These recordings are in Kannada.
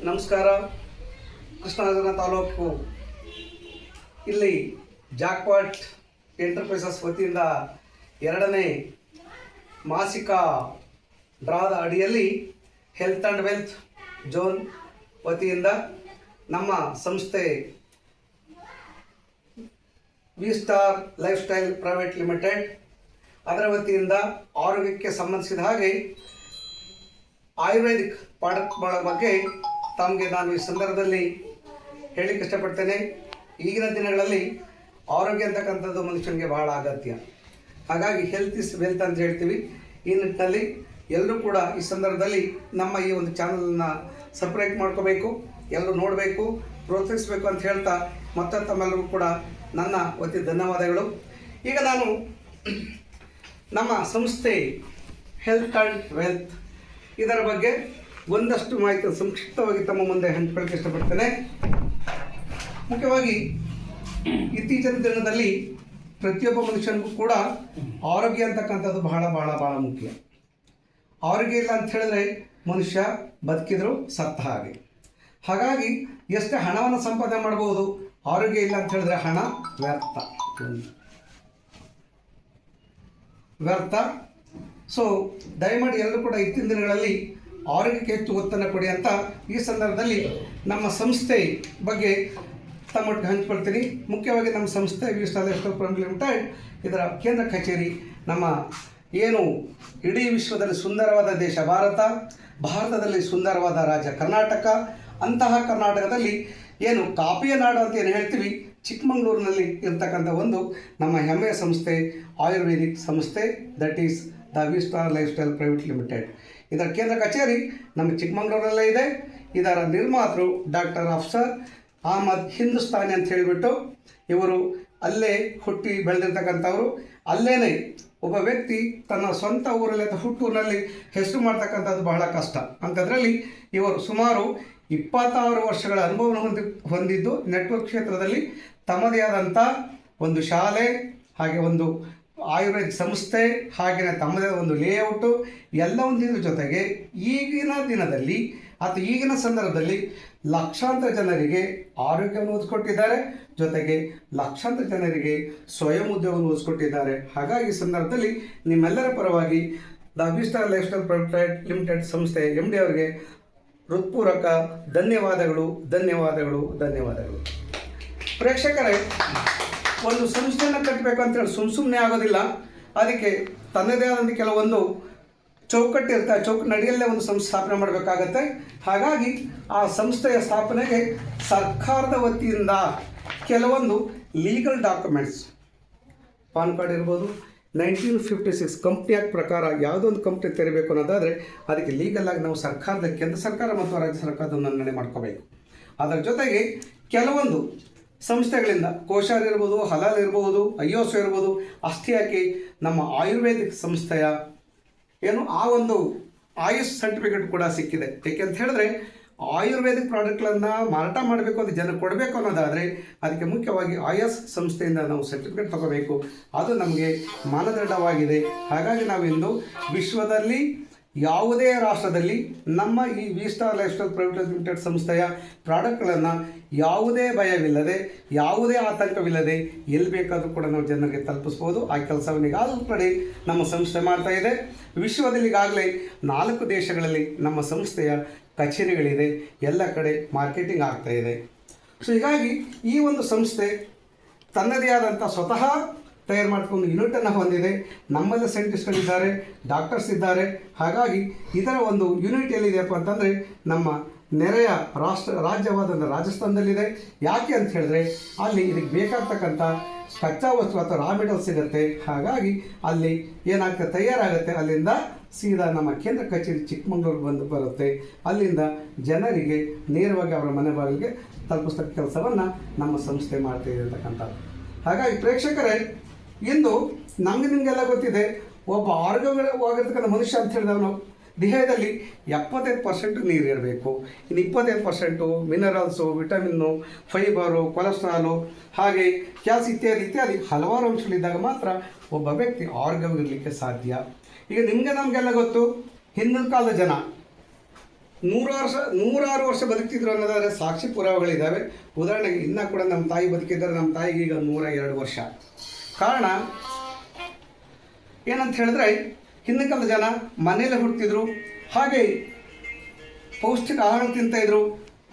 ನಮಸ್ಕಾರ. ಕೃಷ್ಣರಾಜನ ತಾಲೂಕು ಇಲ್ಲಿ ಜಾಕ್ಪಾಟ್ ಎಂಟರ್ಪ್ರೈಸಸ್ ವತಿಯಿಂದ ಎರಡನೇ ಮಾಸಿಕ ಡ್ರಾದ ಅಡಿಯಲ್ಲಿ ಹೆಲ್ತ್ ಆ್ಯಂಡ್ ವೆಲ್ತ್ ಝೋನ್ ವತಿಯಿಂದ ನಮ್ಮ ಸಂಸ್ಥೆ V star lifestyle private limited ಅದರ ವತಿಯಿಂದ ಆರೋಗ್ಯಕ್ಕೆ ಸಂಬಂಧಿಸಿದ ಹಾಗೆ ಆಯುರ್ವೇದಿಕ್ ಪ್ರಾಡಕ್ಟ್ಗಳ ಬಗ್ಗೆ ತಮಗೆ ನಾನು ಈ ಸಂದರ್ಭದಲ್ಲಿ ಹೇಳಲಿಕ್ಕೆ ಇಷ್ಟಪಡ್ತೇನೆ. ಈಗಿನ ದಿನಗಳಲ್ಲಿ ಆರೋಗ್ಯ ಅಂತಕ್ಕಂಥದ್ದು ಮನುಷ್ಯನಿಗೆ ಬಹಳ ಅಗತ್ಯ. ಹಾಗಾಗಿ ಹೆಲ್ತ್ ಇಸ್ ವೆಲ್ತ್ ಅಂತ ಹೇಳ್ತೀವಿ. ಈ ನಿಟ್ಟಿನಲ್ಲಿ ಎಲ್ಲರೂ ಕೂಡ ಈ ಸಂದರ್ಭದಲ್ಲಿ ನಮ್ಮ ಈ ಒಂದು ಚಾನಲನ್ನು ಸಪ್ರೇಟ್ ಮಾಡ್ಕೋಬೇಕು, ಎಲ್ಲರೂ ನೋಡಬೇಕು, ಪ್ರೋತ್ಸಾಹಿಸಬೇಕು ಅಂತ ಹೇಳ್ತಾ ಮತ್ತೆ ತಮ್ಮೆಲ್ಲರಿಗೂ ಕೂಡ ನನ್ನ ವತಿ ಧನ್ಯವಾದಗಳು. ಈಗ ನಾನು ನಮ್ಮ ಸಂಸ್ಥೆ ಹೆಲ್ತ್ ಆ್ಯಂಡ್ ವೆಲ್ತ್ ಇದರ ಬಗ್ಗೆ ಒಂದಷ್ಟು ಮಾಹಿತಿ ಸಂಕ್ಷಿಪ್ತವಾಗಿ ತಮ್ಮ ಮುಂದೆ ಹಂಚಿಕೊಳ್ಳಕ್ಕೆ ಇಷ್ಟಪಡ್ತೇನೆ. ಮುಖ್ಯವಾಗಿ ಇತ್ತೀಚಿನ ದಿನದಲ್ಲಿ ಪ್ರತಿಯೊಬ್ಬ ಮನುಷ್ಯನಿಗೂ ಕೂಡ ಆರೋಗ್ಯ ಅಂತಕ್ಕಂಥದ್ದು ಬಹಳ ಬಹಳ ಬಹಳ ಮುಖ್ಯ. ಆರೋಗ್ಯ ಇಲ್ಲ ಅಂತ ಹೇಳಿದ್ರೆ ಮನುಷ್ಯ ಬದುಕಿದ್ರು ಸತ್ತ ಹಾಗೆ. ಹಾಗಾಗಿ ಎಷ್ಟು ಹಣವನ್ನು ಸಂಪಾದನೆ ಮಾಡ್ಬೋದು, ಆರೋಗ್ಯ ಇಲ್ಲ ಅಂತ ಹೇಳಿದ್ರೆ ಹಣ ವ್ಯರ್ಥ. ಸೊ ದಯಮಾಡಿ ಎಲ್ಲರೂ ಕೂಡ ಇತ್ತಿನ ದಿನಗಳಲ್ಲಿ ಆರೋಗ್ಯಕ್ಕೆ ಹೆಚ್ಚು ಒತ್ತನ್ನು ಕೊಡಿ ಅಂತ ಈ ಸಂದರ್ಭದಲ್ಲಿ ನಮ್ಮ ಸಂಸ್ಥೆ ಬಗ್ಗೆ ತಮ್ಮೊಟ್ಟಿಗೆ ಹಂಚಿಕೊಳ್ತೀನಿ. ಮುಖ್ಯವಾಗಿ ನಮ್ಮ ಸಂಸ್ಥೆ V star lifestyle private limited ಇದರ ಕೇಂದ್ರ ಕಚೇರಿ ನಮ್ಮ ಏನು ಇಡೀ ವಿಶ್ವದಲ್ಲಿ ಸುಂದರವಾದ ದೇಶ ಭಾರತದಲ್ಲಿ ಸುಂದರವಾದ ರಾಜ್ಯ ಕರ್ನಾಟಕ. ಅಂತಹ ಕರ್ನಾಟಕದಲ್ಲಿ ಏನು ಕಾಫಿಯ ನಾಡು ಅಂತ ಏನು ಹೇಳ್ತೀವಿ, ಚಿಕ್ಕಮಗಳೂರಿನಲ್ಲಿ ಇರ್ತಕ್ಕಂಥ ಒಂದು ನಮ್ಮ ಹೆಮ್ಮೆಯ ಸಂಸ್ಥೆ ಆಯುರ್ವೇದಿಕ್ ಸಂಸ್ಥೆ, that is the V star lifestyle private limited. ಇದರ ಕೇಂದ್ರ ಕಚೇರಿ ನಮ್ಮ ಚಿಕ್ಕಮಗಳೂರಲ್ಲೇ ಇದೆ. ಇದರ ನಿರ್ಮಾತೃ ಡಾಕ್ಟರ್ ಅಫ್ಸರ್ ಅಹಮದ್ ಹಿಂದೂಸ್ತಾನಿ ಅಂತ ಹೇಳಿಬಿಟ್ಟು ಇವರು ಅಲ್ಲೇ ಹುಟ್ಟಿ ಬೆಳೆದಿರ್ತಕ್ಕಂಥವ್ರು. ಅಲ್ಲೇ ಒಬ್ಬ ವ್ಯಕ್ತಿ ತನ್ನ ಸ್ವಂತ ಊರಲ್ಲಿ ಅಥವಾ ಹುಟ್ಟೂರಿನಲ್ಲಿ ಹೆಸರು ಮಾಡ್ತಕ್ಕಂಥದ್ದು ಬಹಳ ಕಷ್ಟ. ಅಂಥದ್ರಲ್ಲಿ ಇವರು ಸುಮಾರು 26 ವರ್ಷಗಳ ಅನುಭವವನ್ನು ಹೊಂದಿದ್ದು ನೆಟ್ವರ್ಕ್ ಕ್ಷೇತ್ರದಲ್ಲಿ ತಮ್ಮದೇ ಆದಂಥ ಒಂದು ಶಾಲೆ, ಹಾಗೆ ಒಂದು ಆಯುರ್ವೇದ ಸಂಸ್ಥೆ, ಹಾಗೆಯೇ ತಮ್ಮದೇ ಒಂದು ಲೇಔಟು ಎಲ್ಲ ಹೊಂದಿದ್ರ ಜೊತೆಗೆ ಈಗಿನ ದಿನದಲ್ಲಿ ಅಥವಾ ಈಗಿನ ಸಂದರ್ಭದಲ್ಲಿ ಲಕ್ಷಾಂತರ ಜನರಿಗೆ ಆರೋಗ್ಯವನ್ನು ಒದಗಿಸ್ಕೊಟ್ಟಿದ್ದಾರೆ, ಜೊತೆಗೆ ಲಕ್ಷಾಂತರ ಜನರಿಗೆ ಸ್ವಯಂ ಉದ್ಯೋಗವನ್ನು ಒದಗಿಸ್ಕೊಟ್ಟಿದ್ದಾರೆ. ಹಾಗಾಗಿ ಈ ಸಂದರ್ಭದಲ್ಲಿ ನಿಮ್ಮೆಲ್ಲರ ಪರವಾಗಿ the V star lifestyle private limited ಸಂಸ್ಥೆ MD ಅವರಿಗೆ ಹೃತ್ಪೂರ್ವಕ ಧನ್ಯವಾದಗಳು. ಪ್ರೇಕ್ಷಕರೇ, ಒಂದು ಸಂಸ್ಥೆಯನ್ನು ಕಟ್ಟಬೇಕು ಅಂತೇಳಿ ಸುಮ್ಮನೆ ಆಗೋದಿಲ್ಲ. ಅದಕ್ಕೆ ತನ್ನದೇ ಆದಂಥ ಕೆಲವೊಂದು ಚೌಕಟ್ಟು ಇರುತ್ತೆ. ನಡಿಯಲ್ಲೇ ಒಂದು ಸಂಸ್ಥೆ ಸ್ಥಾಪನೆ ಮಾಡಬೇಕಾಗತ್ತೆ. ಹಾಗಾಗಿ ಆ ಸಂಸ್ಥೆಯ ಸ್ಥಾಪನೆಗೆ ಸರ್ಕಾರದ ವತಿಯಿಂದ ಕೆಲವೊಂದು ಲೀಗಲ್ ಡಾಕ್ಯುಮೆಂಟ್ಸ್, ಪಾನ್ ಕಾರ್ಡ್ ಇರ್ಬೋದು, 1956 ಕಂಪ್ನಿ ಆ್ಯಕ್ಟ್ ಪ್ರಕಾರ ಯಾವುದೋ ಒಂದು ಕಂಪ್ನಿ ತೆರಿಬೇಕು ಅನ್ನೋದಾದರೆ ಅದಕ್ಕೆ ಲೀಗಲ್ ಆಗಿ ನಾವು ಸರ್ಕಾರದ ಕೇಂದ್ರ ಸರ್ಕಾರ ಮತ್ತು ರಾಜ್ಯ ಸರ್ಕಾರದ ನೋಂದಣಿ ಮಾಡ್ಕೋಬೇಕು. ಅದರ ಜೊತೆಗೆ ಕೆಲವೊಂದು ಸಂಸ್ಥೆಗಳಿಂದ ಕೋಶಾರ್ ಇರ್ಬೋದು, ಹಲಾಲ್ ಇರ್ಬೋದು, IOS ಇರ್ಬೋದು, ಅಷ್ಟೇ ಯಾಕೆ ನಮ್ಮ ಆಯುರ್ವೇದಿಕ್ ಸಂಸ್ಥೆಯ ಏನು ಆ ಒಂದು ಆಯುಷ್ ಸರ್ಟಿಫಿಕೇಟ್ ಕೂಡ ಸಿಕ್ಕಿದೆ. ಏಕೆಂತ ಹೇಳಿದ್ರೆ ಆಯುರ್ವೇದಿಕ್ ಪ್ರಾಡಕ್ಟ್ಗಳನ್ನು ಮಾರಾಟ ಮಾಡಬೇಕು ಅಂತ ಜನರು ಕೊಡಬೇಕು ಅನ್ನೋದಾದರೆ ಅದಕ್ಕೆ ಮುಖ್ಯವಾಗಿ IOS ಸಂಸ್ಥೆಯಿಂದ ನಾವು ಸರ್ಟಿಫಿಕೇಟ್ ತಗೋಬೇಕು. ಅದು ನಮಗೆ ಮಾನದಂಡವಾಗಿದೆ. ಹಾಗಾಗಿ ನಾವಿಂದು ವಿಶ್ವದಲ್ಲಿ ಯಾವುದೇ ರಾಷ್ಟ್ರದಲ್ಲಿ ನಮ್ಮ ಈ V star lifestyle private limited ಸಂಸ್ಥೆಯ ಪ್ರಾಡಕ್ಟ್ಗಳನ್ನು ಯಾವುದೇ ಭಯವಿಲ್ಲದೆ, ಯಾವುದೇ ಆತಂಕವಿಲ್ಲದೆ ಎಲ್ಲಿ ಬೇಕಾದರೂ ಕೂಡ ನಾವು ಜನರಿಗೆ ತಲುಪಿಸ್ಬೋದು. ಆ ಕೆಲಸವನ್ನು ಈಗ ಆಲ್ರೆಡಿ ನಮ್ಮ ಸಂಸ್ಥೆ ಮಾಡ್ತಾ ಇದೆ. ವಿಶ್ವದಲ್ಲಿ ಈಗಾಗಲೇ 4 ದೇಶಗಳಲ್ಲಿ ನಮ್ಮ ಸಂಸ್ಥೆಯ ಕಚೇರಿಗಳಿದೆ, ಎಲ್ಲ ಕಡೆ ಮಾರ್ಕೆಟಿಂಗ್ ಆಗ್ತಾ ಇದೆ. ಸೊ ಹೀಗಾಗಿ ಈ ಒಂದು ಸಂಸ್ಥೆ ತನ್ನದೇ ಆದಂಥ ಸ್ವತಃ ತಯಾರು ಮಾಡಿಕೊಂಡು ಯೂನಿಟನ್ನು ಹೊಂದಿದೆ. ನಮ್ಮಲ್ಲಿ ಸೈಂಟಿಸ್ಟ್ಗಳಿದ್ದಾರೆ, ಡಾಕ್ಟರ್ಸ್ ಇದ್ದಾರೆ. ಹಾಗಾಗಿ ಇದರ ಒಂದು ಯೂನಿಟ್ ಎಲ್ಲಿದೆಯಪ್ಪ ಅಂತಂದರೆ ನಮ್ಮ ನೆರೆಯ ರಾಜ್ಯವಾದಂಥ ರಾಜಸ್ಥಾನದಲ್ಲಿದೆ. ಯಾಕೆ ಅಂತ ಹೇಳಿದ್ರೆ ಅಲ್ಲಿ ಇದಕ್ಕೆ ಬೇಕಾಗ್ತಕ್ಕಂಥ ಕಚ್ಚಾ ವಸ್ತು ಅಥವಾ ರಾ ಮೆಟೀರಿಯಲ್ ಸಿಗುತ್ತೆ. ಹಾಗಾಗಿ ಅಲ್ಲಿ ಏನಾಗ್ತದೆ, ತಯಾರಾಗುತ್ತೆ. ಅಲ್ಲಿಂದ ಸೀದಾ ನಮ್ಮ ಕೇಂದ್ರ ಕಚೇರಿ ಚಿಕ್ಕಮಗಳೂರು ಬರುತ್ತೆ. ಅಲ್ಲಿಂದ ಜನರಿಗೆ ನೇರವಾಗಿ ಅವರ ಮನೆ ಬಾಗಿಲಿಗೆ ತಲುಪಿಸ್ತಕ್ಕ ಕೆಲಸವನ್ನು ನಮ್ಮ ಸಂಸ್ಥೆ ಮಾಡ್ತಾಯಿದೆ ಅಂತಕ್ಕಂಥದ್ದು. ಹಾಗಾಗಿ ಪ್ರೇಕ್ಷಕರೇ, ಇಂದು ನಿಮಗೆಲ್ಲ ಗೊತ್ತಿದೆ, ಒಬ್ಬ ಆರೋಗ್ಯವಾಗಿರ್ತಕ್ಕಂಥ ಮನುಷ್ಯ ಅಂತ ಹೇಳಿದವನು ದೇಹದಲ್ಲಿ 75% ನೀರು ಇರಬೇಕು. ಇನ್ನು 25% ಮಿನರಲ್ಸು, ವಿಟಮಿನ್ನು, ಫೈಬರು, ಕೊಲೆಸ್ಟ್ರಾಲು, ಹಾಗೆ ಕ್ಯಾಲ್ಸಿ ಇತ್ಯಾದಿ ಹಲವಾರು ಅಂಶಗಳಿದ್ದಾಗ ಮಾತ್ರ ಒಬ್ಬ ವ್ಯಕ್ತಿ ಆರೋಗ್ಯವಾಗಿರಲಿಕ್ಕೆ ಸಾಧ್ಯ. ಈಗ ನಮಗೆಲ್ಲ ಗೊತ್ತು, ಹಿಂದಿನ ಕಾಲದ ಜನ ನೂರಾರು ವರ್ಷ ಬದುಕ್ತಿದ್ರು ಅನ್ನೋದಾದರೆ ಸಾಕ್ಷಿ ಪುರಾವೆಗಳಿದ್ದಾವೆ. ಉದಾಹರಣೆಗೆ ಇನ್ನೂ ಕೂಡ ನಮ್ಮ ತಾಯಿ ಬದುಕಿದ್ದಾರೆ. ನಮ್ಮ ತಾಯಿಗೆ ಈಗ 102 ವರ್ಷ. ಕಾರಣ ಏನಂತ ಹೇಳಿದ್ರೆ, ಹಿಂದಿನ ಕಾಲದ ಜನ ಮನೆಯಲ್ಲೇ ಹುಡ್ತಿದ್ರು, ಹಾಗೆ ಪೌಷ್ಟಿಕ ಆಹಾರ ತಿಂತಾಯಿದ್ರು,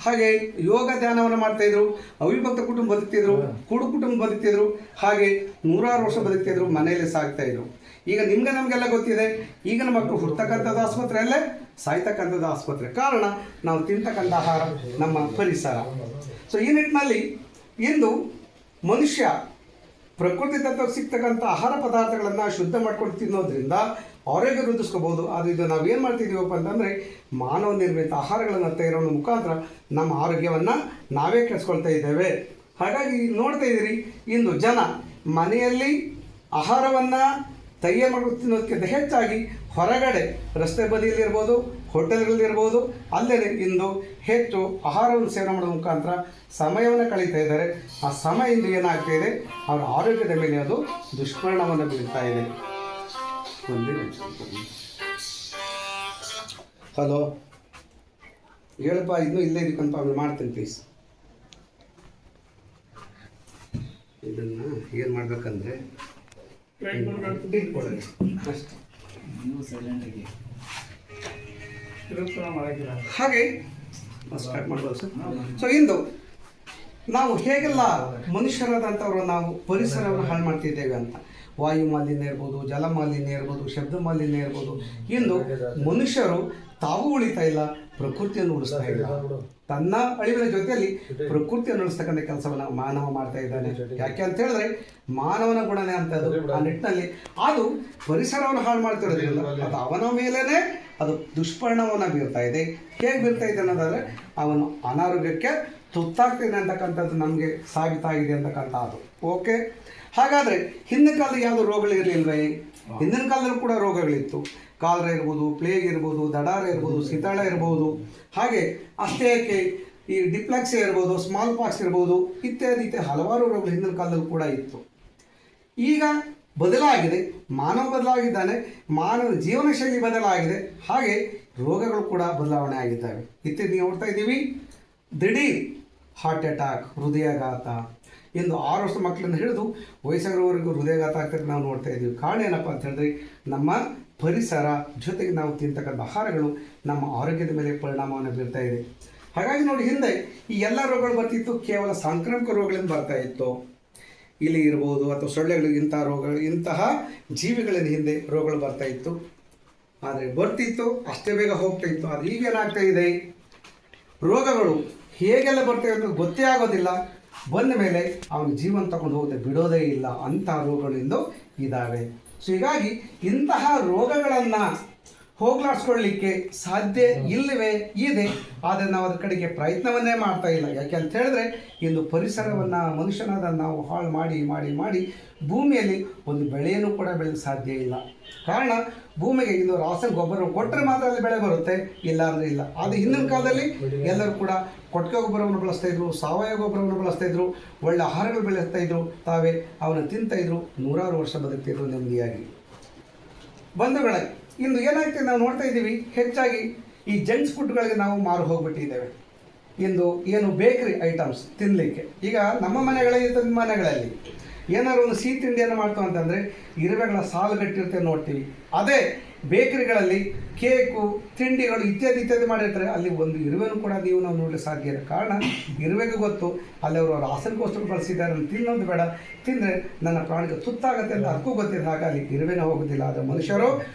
ಹಾಗೆ ಯೋಗ ಧ್ಯಾನವನ್ನು ಮಾಡ್ತಾಯಿದ್ರು, ಅವಿಭಕ್ತ ಕುಟುಂಬ ಬದುಕ್ತಿದ್ರು, ಕುಟುಂಬ ಬದುಕ್ತಿದ್ರು, ಹಾಗೆ 100 ವರ್ಷ ಬದುಕ್ತಿದ್ರು, ಮನೆಯಲ್ಲೇ ಸಾಗ್ತಾಯಿದ್ರು. ಈಗ ನಮಗೆಲ್ಲ ಗೊತ್ತಿದೆ, ಈಗಿನ ಮಕ್ಕಳು ಹುಡ್ತಕ್ಕಂಥದ್ದು ಆಸ್ಪತ್ರೆಯಲ್ಲೇ, ಸಾಯ್ತಕ್ಕಂಥದ್ದು ಆಸ್ಪತ್ರೆ. ಕಾರಣ ನಾವು ತಿಂತಕ್ಕಂಥ ಆಹಾರ, ನಮ್ಮ ಪರಿಸರ. ಸೊ ಈ ನಿಟ್ಟಿನಲ್ಲಿ ಇಂದು ಮನುಷ್ಯ ಪ್ರಕೃತಿ ತತ್ವಕ್ಕೆ ಸಿಗ್ತಕ್ಕಂಥ ಆಹಾರ ಪದಾರ್ಥಗಳನ್ನು ಶುದ್ಧ ಮಾಡ್ಕೊಂಡು ತಿನ್ನೋದ್ರಿಂದ ಆರೋಗ್ಯ ವೃದ್ಧಿಸ್ಕೋಬೋದು. ಆದರೆ ಇದು ನಾವೇನು ಮಾಡ್ತಿದ್ದೀವಪ್ಪ ಅಂತಂದರೆ, ಮಾನವ ನಿರ್ಮಿತ ಆಹಾರಗಳನ್ನು ತಯಾರೋ ಮುಖಾಂತರ ನಮ್ಮ ಆರೋಗ್ಯವನ್ನು ನಾವೇ ಕೆಡಿಸ್ಕೊಳ್ತಾ ಇದ್ದೇವೆ. ಹಾಗಾಗಿ ನೋಡ್ತಾ ಇದ್ದೀರಿ, ಇಂದು ಜನ ಮನೆಯಲ್ಲಿ ಆಹಾರವನ್ನು ತಯಾರು ಮಾಡ್ಕೊಂಡು ತಿನ್ನೋದಕ್ಕಿಂತ ಹೆಚ್ಚಾಗಿ ಹೊರಗಡೆ ರಸ್ತೆ ಬದಿಯಲ್ಲಿರ್ಬೋದು, ಹೋಟೆಲ್ಗಳಲ್ಲಿರ್ಬೋದು, ಅಲ್ಲೇ ಇಂದು ಹೆಚ್ಚು ಆಹಾರವನ್ನು ಸೇವನೆ ಮಾಡೋ ಮುಖಾಂತರ ಸಮಯವನ್ನು ಕಳೀತಾ ಇದ್ದಾರೆ. ಆ ಸಮಯದಿಂದ ಏನಾಗ್ತಾ ಇದೆ, ಅವರ ಆರೋಗ್ಯದ ಮೇಲೆ ಅದು ದುಷ್ಪರಿಣಾಮವನ್ನು ಬೀಳ್ತಾ ಇದೆ. ಹಲೋ ಹೇಳಪ್ಪ, ಇನ್ನೂ ಇಲ್ಲೇ ಇದಕ್ಕಂತ ಆಮೇಲೆ ಮಾಡ್ತೀನಿ ಪ್ಲೀಸ್. ಇದನ್ನು ಏನು ಮಾಡಬೇಕಂದ್ರೆ ಹಾಗೆ ಸ್ಟಾರ್ಟ್ ಮಾಡ್ಬೋದು ಸರ್. ಸೊ ಇಂದು ನಾವು ಹೇಗೆಲ್ಲ ಮನುಷ್ಯರಾದಂಥವ್ರು ನಾವು ಪರಿಸರವನ್ನು ಹಾಳು ಮಾಡ್ತಿದ್ದೇವೆ ಅಂತ. ವಾಯು ಮಾಲಿನ್ಯ ಇರ್ಬೋದು, ಜಲ ಮಾಲಿನ್ಯ ಇರ್ಬೋದು, ಶಬ್ದ ಮಾಲಿನ್ಯ ಇರ್ಬೋದು. ಇಂದು ಮನುಷ್ಯರು ತಾವು ಉಳಿತಾ ಇಲ್ಲ, ಪ್ರಕೃತಿಯನ್ನು ಉಳಿಸ್ತಾ ಇಲ್ಲ. ತನ್ನ ಅಳಿವಿನ ಜೊತೆಯಲ್ಲಿ ಪ್ರಕೃತಿಯನ್ನು ಉಳಿಸ್ತಕ್ಕಂಥ ಕೆಲಸವನ್ನು ಮಾನವ ಮಾಡ್ತಾ ಇದ್ದಾನೆ. ಯಾಕೆ ಅಂತ ಹೇಳಿದ್ರೆ, ಮಾನವನ ಗುಣನೇ ಅಂತದ್ದು. ಆ ನಿಟ್ಟಿನಲ್ಲಿ ಅದು ಪರಿಸರವನ್ನು ಹಾಳು ಮಾಡ್ತಿರೋದ್ರಿಂದ ಅದು ಅವನ ಮೇಲೇ ಅದು ದುಷ್ಪರಿಣಾಮವನ್ನು ಬೀರ್ತಾ ಇದೆ. ಹೇಗೆ ಬೀರ್ತಾ ಇದೆ ಅನ್ನೋದಾದರೆ, ಅವನು ಅನಾರೋಗ್ಯಕ್ಕೆ ತುತ್ತಾಗ್ತಾನೆ ಅಂತಕ್ಕಂಥದ್ದು ನಮಗೆ ಸಾಬೀತಾಗಿದೆ ಅಂತಕ್ಕಂಥದ್ದು. ಓಕೆ, ಹಾಗಾದರೆ ಹಿಂದಿನ ಕಾಲದಲ್ಲಿ ಯಾವುದೋ ರೋಗಗಳಿರಲಿಲ್ವೇ? ಹಿಂದಿನ ಕಾಲದಲ್ಲೂ ಕೂಡ ರೋಗಗಳಿತ್ತು. ಕಾಲರ ಇರ್ಬೋದು, ಪ್ಲೇಗ್ ಇರ್ಬೋದು, ದಡಾರ ಇರ್ಬೋದು, ಶೀತಾಳ ಇರ್ಬೋದು, ಹಾಗೆ ಅಷ್ಟೇ ಈ ಡಿಪ್ಲೆಕ್ಸಿಯಾ ಇರ್ಬೋದು, ಸ್ಮಾಲ್ ಪಾಕ್ಸ್ ಇರ್ಬೋದು, ಇತ್ಯಾದಿ ಹಲವಾರು ರೋಗಗಳು ಹಿಂದಿನ ಕಾಲದಲ್ಲಿ ಕೂಡ ಇತ್ತು. ಈಗ ಬದಲಾಗಿದೆ, ಮಾನವ ಬದಲಾಗಿದ್ದಾನೆ, ಮಾನವನ ಜೀವನ ಶೈಲಿ ಬದಲಾಗಿದೆ, ಹಾಗೆ ರೋಗಗಳು ಕೂಡ ಬದಲಾವಣೆ ಆಗಿದ್ದಾವೆ. ಇತ್ತೀಚೆಗೆ ನೋಡ್ತಾ ಇದ್ದೀವಿ, ದಿಢೀರ್ ಹಾರ್ಟ್ ಅಟ್ಯಾಕ್, ಹೃದಯಾಘಾತ. ಇಂದು 6 ವರ್ಷದ ಮಕ್ಕಳಿಂದ ಹಿಡಿದು ವಯಸ್ಸಾಗಿರೋವರೆಗೂ ಹೃದಯಾಘಾತ ಆಗ್ತಕ್ಕೆ ನಾವು ನೋಡ್ತಾ ಇದ್ದೀವಿ. ಕಾರಣ ಏನಪ್ಪ ಅಂತ ಹೇಳಿದ್ರೆ, ನಮ್ಮ ಪರಿಸರ ಜೊತೆಗೆ ನಾವು ತಿಂತಕ್ಕಂಥ ಆಹಾರಗಳು ನಮ್ಮ ಆರೋಗ್ಯದ ಮೇಲೆ ಪರಿಣಾಮವನ್ನು ಬೀರ್ತಾ ಇದೆ. ಹಾಗಾಗಿ ನೋಡಿ, ಹಿಂದೆ ಈ ಎಲ್ಲ ರೋಗಗಳು ಬರ್ತಿತ್ತು, ಕೇವಲ ಸಾಂಕ್ರಾಮಿಕ ರೋಗಗಳಿಂದ ಬರ್ತಾ ಇತ್ತು. ಇಲಿ ಇರ್ಬೋದು ಅಥವಾ ಸೊಳ್ಳೆಗಳು, ಇಂತಹ ಜೀವಿಗಳಿಂದ ಹಿಂದೆ ರೋಗಗಳು ಬರ್ತಾ ಇತ್ತು. ಆದರೆ ಬರ್ತಿತ್ತು, ಅಷ್ಟೇ ಬೇಗ ಹೋಗ್ತಾ ಇತ್ತು. ಆದರೆ ಈಗೇನಾಗ್ತಾ ಇದೆ, ರೋಗಗಳು ಹೇಗೆಲ್ಲ ಬರ್ತವೆ ಅಂತ ಗೊತ್ತೇ ಆಗೋದಿಲ್ಲ. ಬಂದ ಮೇಲೆ ಅವನ ಜೀವನ ತಗೊಂಡು ಹೋಗದೆ ಬಿಡೋದೇ ಇಲ್ಲ. ಅಂತಹ ರೋಗಗಳಿಂದ ಇದ್ದಾವೆ. ಸೊ ಹೀಗಾಗಿ ಇಂತಹ ರೋಗಗಳನ್ನು ಹೋಗ್ಲಾಡಿಸ್ಕೊಳ್ಳಿಕ್ಕೆ ಸಾಧ್ಯ ಇಲ್ಲವೇ ಇದೆ, ಆದರೆ ನಾವು ಅದ್ರ ಕಡೆಗೆ ಪ್ರಯತ್ನವನ್ನೇ ಮಾಡ್ತಾ ಇಲ್ಲ. ಯಾಕೆ ಅಂತ ಹೇಳಿದ್ರೆ, ಇಂದು ಪರಿಸರವನ್ನು ಮನುಷ್ಯನಾದ ನಾವು ಹಾಳು ಮಾಡಿ ಮಾಡಿ ಮಾಡಿ ಭೂಮಿಯಲ್ಲಿ ಒಂದು ಬೆಳೆಯನ್ನು ಕೂಡ ಬೆಳೆಯಲು ಸಾಧ್ಯ ಇಲ್ಲ. ಕಾರಣ, ಭೂಮಿಗೆ ಇದು ರಾಸಾಯನಿಕ ಗೊಬ್ಬರ ಕೊಟ್ಟರೆ ಮಾತ್ರ ಅಲ್ಲಿ ಬೆಳೆ ಬರುತ್ತೆ, ಇಲ್ಲ ಅಂದರೆ ಇಲ್ಲ. ಆದರೆ ಹಿಂದಿನ ಕಾಲದಲ್ಲಿ ಎಲ್ಲರೂ ಕೂಡ ಕೊಟ್ಟಿಗೆ ಗೊಬ್ಬರವನ್ನು ಬಳಸ್ತಾಯಿದ್ರು, ಸಾವಯವ ಗೊಬ್ಬರವನ್ನು ಬಳಸ್ತಾಯಿದ್ರು, ಒಳ್ಳೆ ಆಹಾರಗಳು ಬೆಳೆಸ್ತಾಯಿದ್ರು, ತಾವೇ ಅವನ್ನ ತಿಂತಾಯಿದ್ರು, 100 ವರ್ಷ ಬದುಕ್ತಿದ್ರು ನೆಮ್ಮದಿಯಾಗಿ. ಬಂಧುಗಳೇ, ಇಂದು ಏನಾಗ್ತದೆ ನಾವು ನೋಡ್ತಾ ಇದ್ದೀವಿ, ಹೆಚ್ಚಾಗಿ ಈ ಜಂಕ್ಸ್ ಫುಡ್ಗಳಿಗೆ ನಾವು ಮಾರು ಹೋಗ್ಬಿಟ್ಟಿದ್ದೇವೆ. ಇಂದು ಏನು ಬೇಕ್ರಿ ಐಟಮ್ಸ್ ತಿನ್ನಲಿಕ್ಕೆ, ಈಗ ನಮ್ಮ ಮನೆಗಳಲ್ಲಿ ಏನಾದ್ರು ಒಂದು ಸಿಹಿ ತಿಂಡಿಯನ್ನು ಮಾಡ್ತಾವೆ ಅಂತಂದರೆ ಇರುವೆಗಳ ಸಾಲುಗಟ್ಟಿರ್ತೇವೆ ನೋಡ್ತೀವಿ. ಅದೇ ಬೇಕರಿಗಳಲ್ಲಿ ಕೇಕು, ತಿಂಡಿಗಳು ಇತ್ಯಾದಿ ಮಾಡಿರ್ತಾರೆ, ಅಲ್ಲಿ ಒಂದು ಇರುವೆನೂ ಕೂಡ ನಾವು ನೋಡಲಿಕ್ಕೆ ಸಾಧ್ಯ ಇಲ್ಲ. ಕಾರಣ, ಇರುವೆಗೆ ಗೊತ್ತು ಅಲ್ಲಿ ಅವರು ರಾಸಾಯನಿಕ ಬಳಸಿದ್ದಾರೆ, ತಿನ್ನೋದು ಬೇಡ, ತಿಂದರೆ ನನ್ನ ಪ್ರಾಣಿಗೆ ತುತ್ತಾಗುತ್ತೆ ಅಂತ ಅದಕ್ಕೂ ಗೊತ್ತಿದೆ. ಹಾಗೆ ಅಲ್ಲಿ ಇರುವೆನೇ ಹೋಗೋದಿಲ್ಲ. ಆದರೆ ಮನುಷ್ಯರು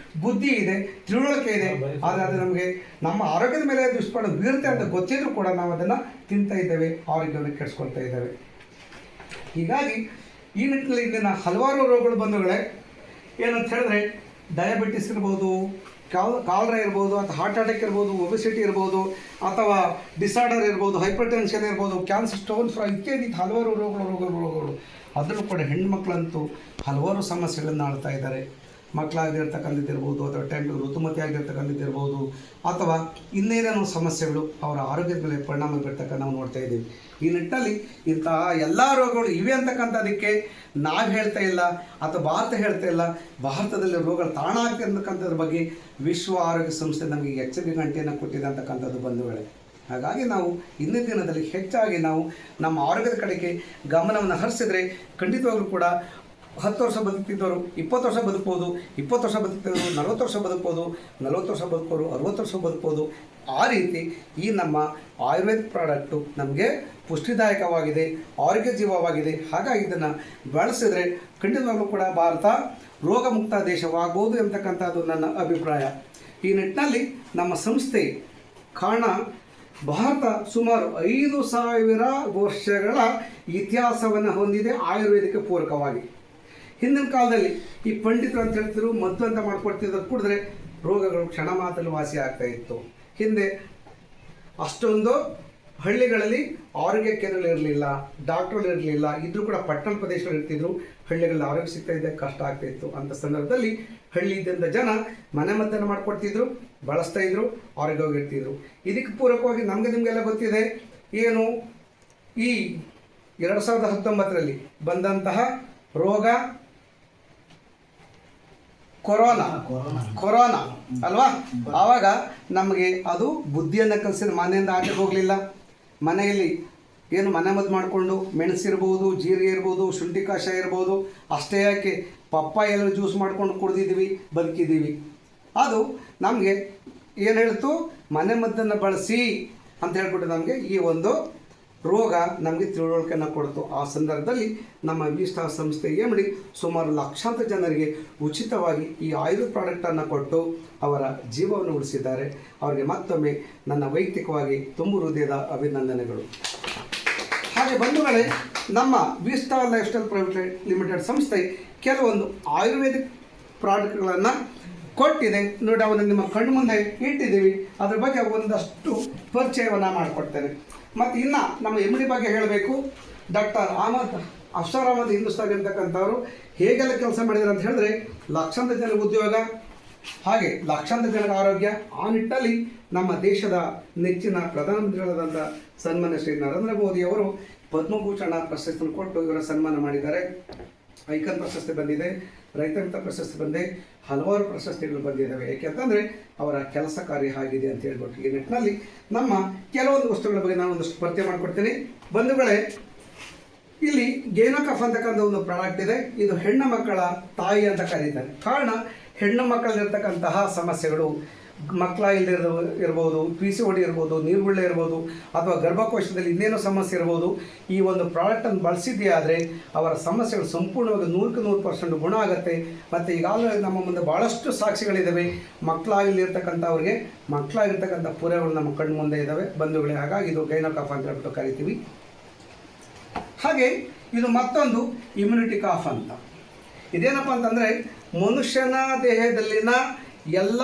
ಬುದ್ಧಿ ಇದೆ, ತಿಳುವಳಿಕೆ ಇದೆ, ಆದರೆ ಅದು ನಮಗೆ ನಮ್ಮ ಆರೋಗ್ಯದ ಮೇಲೆ ದುಷ್ಪರಿಣಾಮ ಬೀರುತ್ತೆ ಅಂತ ಗೊತ್ತಿದ್ರೂ ಕೂಡ ನಾವು ಅದನ್ನು ತಿಂತಾ ಇದ್ದೇವೆ, ಆರೋಗ್ಯವನ್ನು ಕೆಡಿಸ್ಕೊಳ್ತಾ ಇದ್ದೇವೆ. ಹೀಗಾಗಿ ಈ ನಿಟ್ಟಿನಲ್ಲಿ ಇಂದಿನ ಹಲವಾರು ರೋಗಗಳು ಬಂಧುಗಳೇ, ಏನಂತ ಹೇಳಿದ್ರೆ, ಡಯಾಬಿಟಿಸ್ ಇರ್ಬೋದು, ಕಾಲರ ಇರ್ಬೋದು, ಅಥವಾ ಹಾರ್ಟ್ ಅಟ್ಯಾಕ್ ಇರ್ಬೋದು, ಒಬೆಸಿಟಿ ಇರ್ಬೋದು, ಅಥವಾ ಡಿಸಾರ್ಡರ್ ಇರ್ಬೋದು, ಹೈಪರ್ ಟೆನ್ಷನ್ ಇರ್ಬೋದು, ಕ್ಯಾನ್ಸರ್, ಸ್ಟೋನ್ ಫ್ರೈ ಇತ್ಯಾದಿ ಹಲವಾರು ರೋಗಗಳು. ಅದರಲ್ಲೂ ಕೂಡ ಹೆಣ್ಣುಮಕ್ಕಳಂತೂ ಹಲವಾರು ಸಮಸ್ಯೆಗಳನ್ನು ಆಳ್ತಾ ಇದ್ದಾರೆ. ಮಕ್ಕಳಾಗದಿರ್ತಕ್ಕಂಥದ್ದಿರ್ಬೋದು, ಅಥವಾ ಟೈಮ್ ಋತುಮತಿ ಆಗಿರ್ತಕ್ಕಂಥದ್ದಿರ್ಬೋದು, ಅಥವಾ ಇನ್ನೇನೇನೋ ಸಮಸ್ಯೆಗಳು ಅವರ ಆರೋಗ್ಯದ ಮೇಲೆ ಪರಿಣಾಮ ಬೀರ್ತಕ್ಕಂಥ ನಾವು ನೋಡ್ತಾ ಇದ್ದೀವಿ. ಈ ನಿಟ್ಟಿನಲ್ಲಿ ಇಂತಹ ಎಲ್ಲ ರೋಗಗಳು ಇವೆ ಅಂತಕ್ಕಂಥದಕ್ಕೆ ನಾವು ಹೇಳ್ತಾ ಇಲ್ಲ, ಅಥವಾ ಭಾರತ ಹೇಳ್ತಾ ಇಲ್ಲ. ಭಾರತದಲ್ಲಿ ರೋಗಗಳು ತಾಣ ಆಗ್ತಿರ್ತಕ್ಕಂಥದ್ರ ಬಗ್ಗೆ ವಿಶ್ವ ಆರೋಗ್ಯ ಸಂಸ್ಥೆ ನಮಗೆ ಎಚ್ಚರಿಕೆ ಗಂಟೆಯನ್ನು ಕೊಟ್ಟಿದೆ ಅಂತಕ್ಕಂಥದ್ದು ಬಂಧುಗಳೇ. ಹಾಗಾಗಿ ನಾವು ಇಂದಿನ ದಿನದಲ್ಲಿ ಹೆಚ್ಚಾಗಿ ನಾವು ನಮ್ಮ ಆರೋಗ್ಯದ ಕಡೆಗೆ ಗಮನವನ್ನು ಹರಿಸಿದರೆ ಖಂಡಿತವಾಗ್ಲೂ ಕೂಡ 10 ವರ್ಷ ಬದುಕ್ತಿದ್ದವರು 20 ವರ್ಷ ಬದುಕ್ಬೋದು, 20 ವರ್ಷ ಬದುಕ್ತಿದ್ದವರು 40 ವರ್ಷ ಬದುಕ್ಬೋದು, 40 ವರ್ಷ ಬದುಕೋರು 60 ವರ್ಷ ಬದುಕ್ಬೋದು. ಆ ರೀತಿ ಈ ನಮ್ಮ ಆಯುರ್ವೇದ ಪ್ರಾಡಕ್ಟು ನಮಗೆ ಪುಷ್ಟಿದಾಯಕವಾಗಿದೆ, ಆರೋಗ್ಯ ಜೀವವಾಗಿದೆ. ಹಾಗಾಗಿ ಇದನ್ನು ಬಳಸಿದರೆ ಖಂಡಿತವಾಗ್ಲೂ ಕೂಡ ಭಾರತ ರೋಗಮುಕ್ತ ದೇಶವಾಗ್ಬೋದು ಎಂತಕ್ಕಂಥದ್ದು ನನ್ನ ಅಭಿಪ್ರಾಯ. ಈ ನಿಟ್ಟಿನಲ್ಲಿ ನಮ್ಮ ಸಂಸ್ಥೆ ಕಾರಣ ಭಾರತ ಸುಮಾರು 5,000 ವರ್ಷಗಳ ಇತಿಹಾಸವನ್ನು ಹೊಂದಿದೆ ಆಯುರ್ವೇದಕ್ಕೆ ಪೂರಕವಾಗಿ. ಹಿಂದಿನ ಕಾಲದಲ್ಲಿ ಈ ಪಂಡಿತರು ಅಂತ ಹೇಳ್ತಿದ್ರು, ಮದ್ದು ಅಂತ ಮಾಡ್ಕೊಡ್ತಿದ್ರು, ಕುಡಿದ್ರೆ ರೋಗಗಳು ಕ್ಷಣ ಮಾತ್ರದಲ್ಲಿ ವಾಸಿ ಆಗ್ತಾ ಇತ್ತು. ಹಿಂದೆ ಅಷ್ಟೊಂದು ಹಳ್ಳಿಗಳಲ್ಲಿ ಆರೋಗ್ಯ ಕೇಂದ್ರಗಳು ಇರಲಿಲ್ಲ, ಡಾಕ್ಟರ್ಗಳು ಇರಲಿಲ್ಲ, ಇದ್ರೂ ಕೂಡ ಪಟ್ಟಣ ಪ್ರದೇಶಗಳು ಇರ್ತಿದ್ರು, ಹಳ್ಳಿಗಳಲ್ಲಿ ಆರೋಗ್ಯ ಸಿಗ್ತಾ ಇದ್ದೆ ಕಷ್ಟ ಆಗ್ತಾಯಿತ್ತು. ಅಂಥ ಸಂದರ್ಭದಲ್ಲಿ ಹಳ್ಳಿಯಿಂದ ಜನ ಮನೆ ಮದ್ದನ್ನು ಮಾಡಿಕೊಡ್ತಿದ್ರು, ಬಳಸ್ತಾ ಇದ್ರು, ಆರೋಗ್ಯವಾಗಿರ್ತಿದ್ರು. ಇದಕ್ಕೆ ಪೂರಕವಾಗಿ ನಿಮಗೆಲ್ಲ ಗೊತ್ತಿದೆ ಏನು, ಈ 2019ರಲ್ಲಿ ಬಂದಂತಹ ರೋಗ ಕೊರೋನಾ ಅಲ್ವಾ. ಆವಾಗ ನಮಗೆ ಅದು ಬುದ್ಧಿಯನ್ನು ಕಲಿಸಿದ, ಮನೆಯಿಂದ ಆಚೆಗೆ ಹೋಗಲಿಲ್ಲ. ಮನೆಯಲ್ಲಿ ಏನು ಮನೆ ಮದ್ದು ಮಾಡಿಕೊಂಡು ಮೆಣಸಿರ್ಬೋದು, ಜೀರಿಗೆ ಇರ್ಬೋದು, ಶುಂಠಿ ಕಷಾಯ ಇರ್ಬೋದು, ಅಷ್ಟೇ ಯಾಕೆ ಪಪ್ಪಾಯ ಎಲ್ಲ ಜ್ಯೂಸ್ ಮಾಡ್ಕೊಂಡು ಕುಡಿದಿದ್ದೀವಿ, ಬದುಕಿದ್ದೀವಿ. ಅದು ನಮಗೆ ಏನು ಹೇಳ್ತು, ಮನೆ ಮದ್ದನ್ನು ಬಳಸಿ ಅಂತ ಹೇಳ್ಬಿಟ್ಟು ನಮಗೆ ಈ ಒಂದು ರೋಗ ನಮಗೆ ತಿಳುವಳಿಕೆಯನ್ನು ಕೊಡ್ತು. ಆ ಸಂದರ್ಭದಲ್ಲಿ ನಮ್ಮ ವಿಸ್ಟಾ ಸಂಸ್ಥೆ ಮಾಡಿ ಸುಮಾರು ಲಕ್ಷಾಂತರ ಜನರಿಗೆ ಉಚಿತವಾಗಿ ಈ ಆಯುರ್ವೇದ ಪ್ರಾಡಕ್ಟನ್ನು ಕೊಟ್ಟು ಅವರ ಜೀವವನ್ನು ಉಳಿಸಿದ್ದಾರೆ. ಅವರಿಗೆ ಮತ್ತೊಮ್ಮೆ ನನ್ನ ವೈಯಕ್ತಿಕವಾಗಿ ತುಂಬು ಹೃದಯದ ಅಭಿನಂದನೆಗಳು. ಹಾಗೆ ಬಂಧುಗಳೇ, ನಮ್ಮ Vista life style private limited ಸಂಸ್ಥೆ ಕೆಲವೊಂದು ಆಯುರ್ವೇದಿಕ್ ಪ್ರಾಡಕ್ಟ್ಗಳನ್ನು ಕೊಟ್ಟಿದೆ ನೋಡಿ. ಅವನ್ನು ನಿಮ್ಮ ಕಣ್ಣು ಮುಂದೆ ಇಟ್ಟಿದ್ದೀವಿ. ಅದ್ರ ಬಗ್ಗೆ ಒಂದಷ್ಟು ಪರಿಚಯವನ್ನು ಮಾಡಿಕೊಡ್ತೇನೆ. ಮತ್ತು ಇನ್ನು ನಮ್ಮ MD ಬಗ್ಗೆ ಹೇಳಬೇಕು. ಡಾಕ್ಟರ್ ಅಫ್ಸರ್ ಅಹಮದ್ ಹಿಂದೂಸ್ತಾನಿ ಅಂತಕ್ಕಂಥವ್ರು ಹೇಗೆಲ್ಲ ಕೆಲಸ ಮಾಡಿದ್ದಾರೆ ಅಂತ ಹೇಳಿದ್ರೆ, ಲಕ್ಷಾಂತರ ಜನರಿಗೆ ಉದ್ಯೋಗ, ಹಾಗೆ ಲಕ್ಷಾಂತರ ಜನರ ಆರೋಗ್ಯ. ಆ ನಿಟ್ಟಿನಲ್ಲಿ ನಮ್ಮ ದೇಶದ ನೆಚ್ಚಿನ ಪ್ರಧಾನಮಂತ್ರಿಗಳಾದಂಥ ಸನ್ಮಾನ್ಯ ಶ್ರೀ ನರೇಂದ್ರ ಮೋದಿಯವರು ಪದ್ಮಭೂಷಣ ಪ್ರಶಸ್ತಿಯನ್ನು ಕೊಟ್ಟು ಇವರ ಸನ್ಮಾನ ಮಾಡಿದ್ದಾರೆ. ಐಕನ್ ಪ್ರಶಸ್ತಿ ಬಂದಿದೆ, ರೈತಮಿತ್ರ ಪ್ರಶಸ್ತಿ ಬಂದಿದೆ, ಹಲವಾರು ಪ್ರಶಸ್ತಿಗಳು ಬಂದಿದ್ದಾವೆ. ಏಕೆಂತಂದರೆ ಅವರ ಕೆಲಸ ಕಾರ್ಯ ಆಗಿದೆ ಅಂತ ಹೇಳ್ಬಿಟ್ಟು. ಈ ನಿಟ್ಟಿನಲ್ಲಿ ನಮ್ಮ ಕೆಲವೊಂದು ವಸ್ತುಗಳ ಬಗ್ಗೆ ನಾನು ಒಂದಷ್ಟು ಪರಿಚಯ ಮಾಡಿಕೊಡ್ತೀನಿ. ಬಂಧುಗಳೇ, ಇಲ್ಲಿ ಗೇನೋಕಫ್ ಅಂತಕ್ಕಂಥ ಒಂದು ಪ್ರಾಡಕ್ಟ್ ಇದೆ. ಇದು ಹೆಣ್ಣು ಮಕ್ಕಳ ತಾಯಿ ಅಂತ ಕರೀತಾರೆ. ಕಾರಣ ಹೆಣ್ಣು ಮಕ್ಕಳಲ್ಲಿರ್ತಕ್ಕಂತಹ ಸಮಸ್ಯೆಗಳು, ಮಕ್ಕಳ ಇರ್ಬೋದು, PCOD ಇರ್ಬೋದು, ನೀರುಗುಳ್ಳೆ ಇರ್ಬೋದು, ಅಥವಾ ಗರ್ಭಕೋಶದಲ್ಲಿ ಇನ್ನೇನೋ ಸಮಸ್ಯೆ ಇರ್ಬೋದು. ಈ ಒಂದು ಪ್ರಾಡಕ್ಟನ್ನು ಬಳಸಿದ್ದೇ ಆದರೆ ಅವರ ಸಮಸ್ಯೆಗಳು ಸಂಪೂರ್ಣವಾಗಿ 100% ಗುಣ ಆಗುತ್ತೆ. ಮತ್ತು ಈಗಾಗಲೇ ನಮ್ಮ ಮುಂದೆ ಭಾಳಷ್ಟು ಸಾಕ್ಷಿಗಳಿದ್ದಾವೆ. ಮಕ್ಕಳಾಗಿರ್ತಕ್ಕಂಥವ್ರಿಗೆ ಮಕ್ಕಳಾಗಿರ್ತಕ್ಕಂಥ ಪೂರೈಗಳು ನಮ್ಮ ಕಣ್ಣು ಮುಂದೆ ಇದ್ದಾವೆ ಬಂಧುಗಳೇ. ಹಾಗಾಗಿ ಇದು ಗೈನೋಕಾಫ್ ಅಂತ ಹೇಳ್ಬಿಟ್ಟು ಕರಿತೀವಿ. ಹಾಗೆ ಇದು ಮತ್ತೊಂದು ಇಮ್ಯುನಿಟಿ ಕಾಫ್ ಅಂತ. ಇದೇನಪ್ಪ ಅಂತಂದರೆ, ಮನುಷ್ಯನ ದೇಹದಲ್ಲಿನ ಎಲ್ಲ